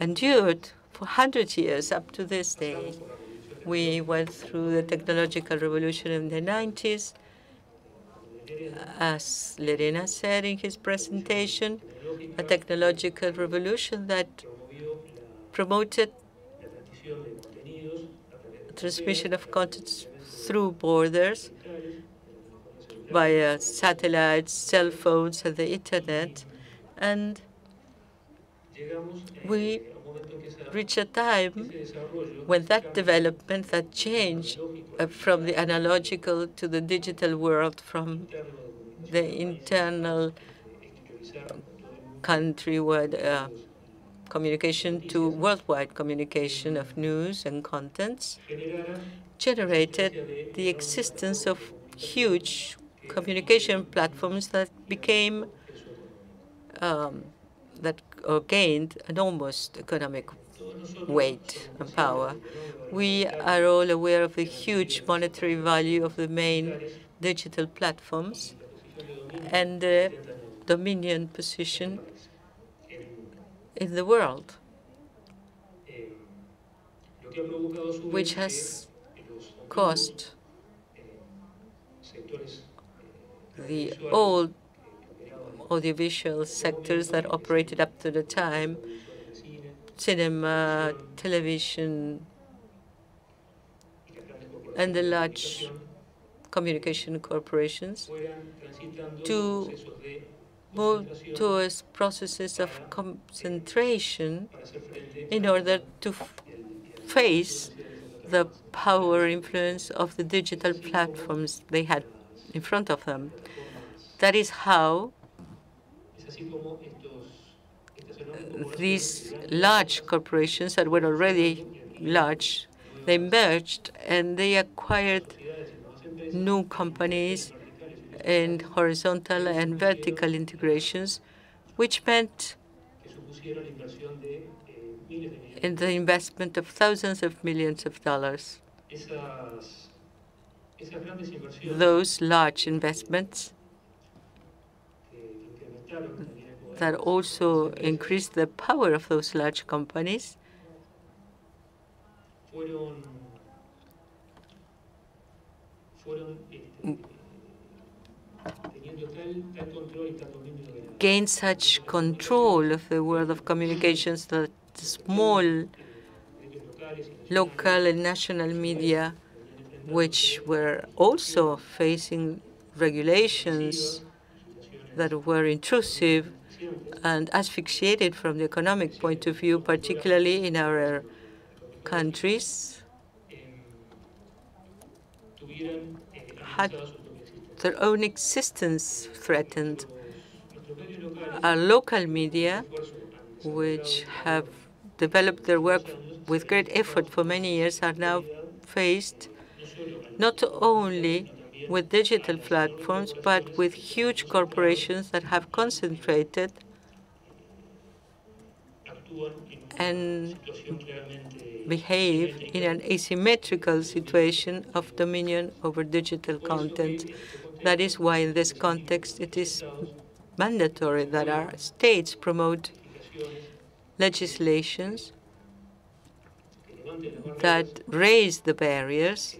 Speaker 4: endured for 100 years up to this day. We went through the technological revolution in the 90s. As Lerena said in his presentation, a technological revolution that promoted transmission of content through borders via satellites, cell phones, and the Internet. And we reach a time when that development, that change from the analogical to the digital world, from the internal countrywide communication to worldwide communication of news and contents, generated the existence of huge communication platforms that became gained enormous economic weight and power. We are all aware of the huge monetary value of the main digital platforms and the dominant position in the world, which has caused the old audiovisual sectors that operated up to the time, cinema, television, and the large communication corporations, to move towards processes of concentration in order to face the power influence of the digital platforms they had in front of them. That is how these large corporations that were already large, they merged and they acquired new companies and horizontal and vertical integrations, which meant in the investment of thousands of millions of dollars. Those large investments that also increased the power of those large companies gained such control of the world of communications that small local and national media, which were also facing regulations that were intrusive and asphyxiated from the economic point of view, particularly in our countries, had their own existence threatened. Our local media, which have developed their work with great effort for many years, are now faced not only with digital platforms, but with huge corporations that have concentrated and behave in an asymmetrical situation of dominion over digital content. That is why, in this context, it is mandatory that our states promote legislations that raise the barriers,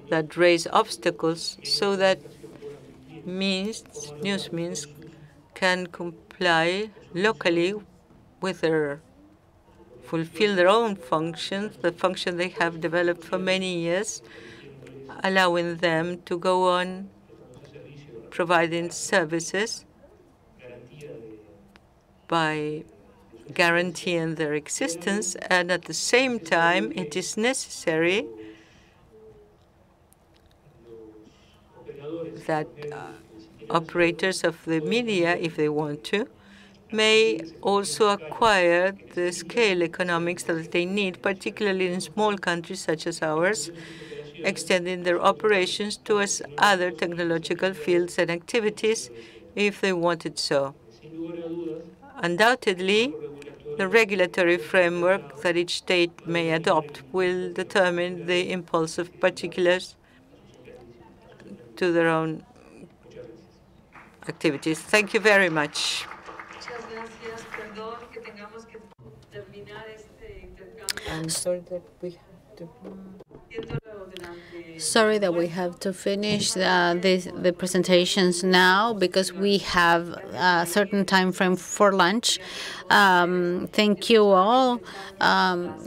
Speaker 4: that raise obstacles, so that news means can comply locally with fulfill their own functions, the function they have developed for many years, allowing them to go on providing services by guaranteeing their existence, and at the same time, it is necessary that operators of the media, if they want to, may also acquire the scale economics that they need, particularly in small countries such as ours, extending their operations towards other technological fields and activities if they wanted so. Undoubtedly, the regulatory framework that each state may adopt will determine the impulse of particulars to their own activities. Thank you very much. I'm sorry that we have to.
Speaker 2: Sorry that we have to finish the presentations now because we have a certain time frame for lunch. Thank you all.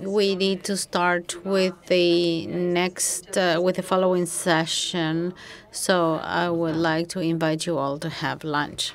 Speaker 2: We need to start with the with the following session. So I would like to invite you all to have lunch.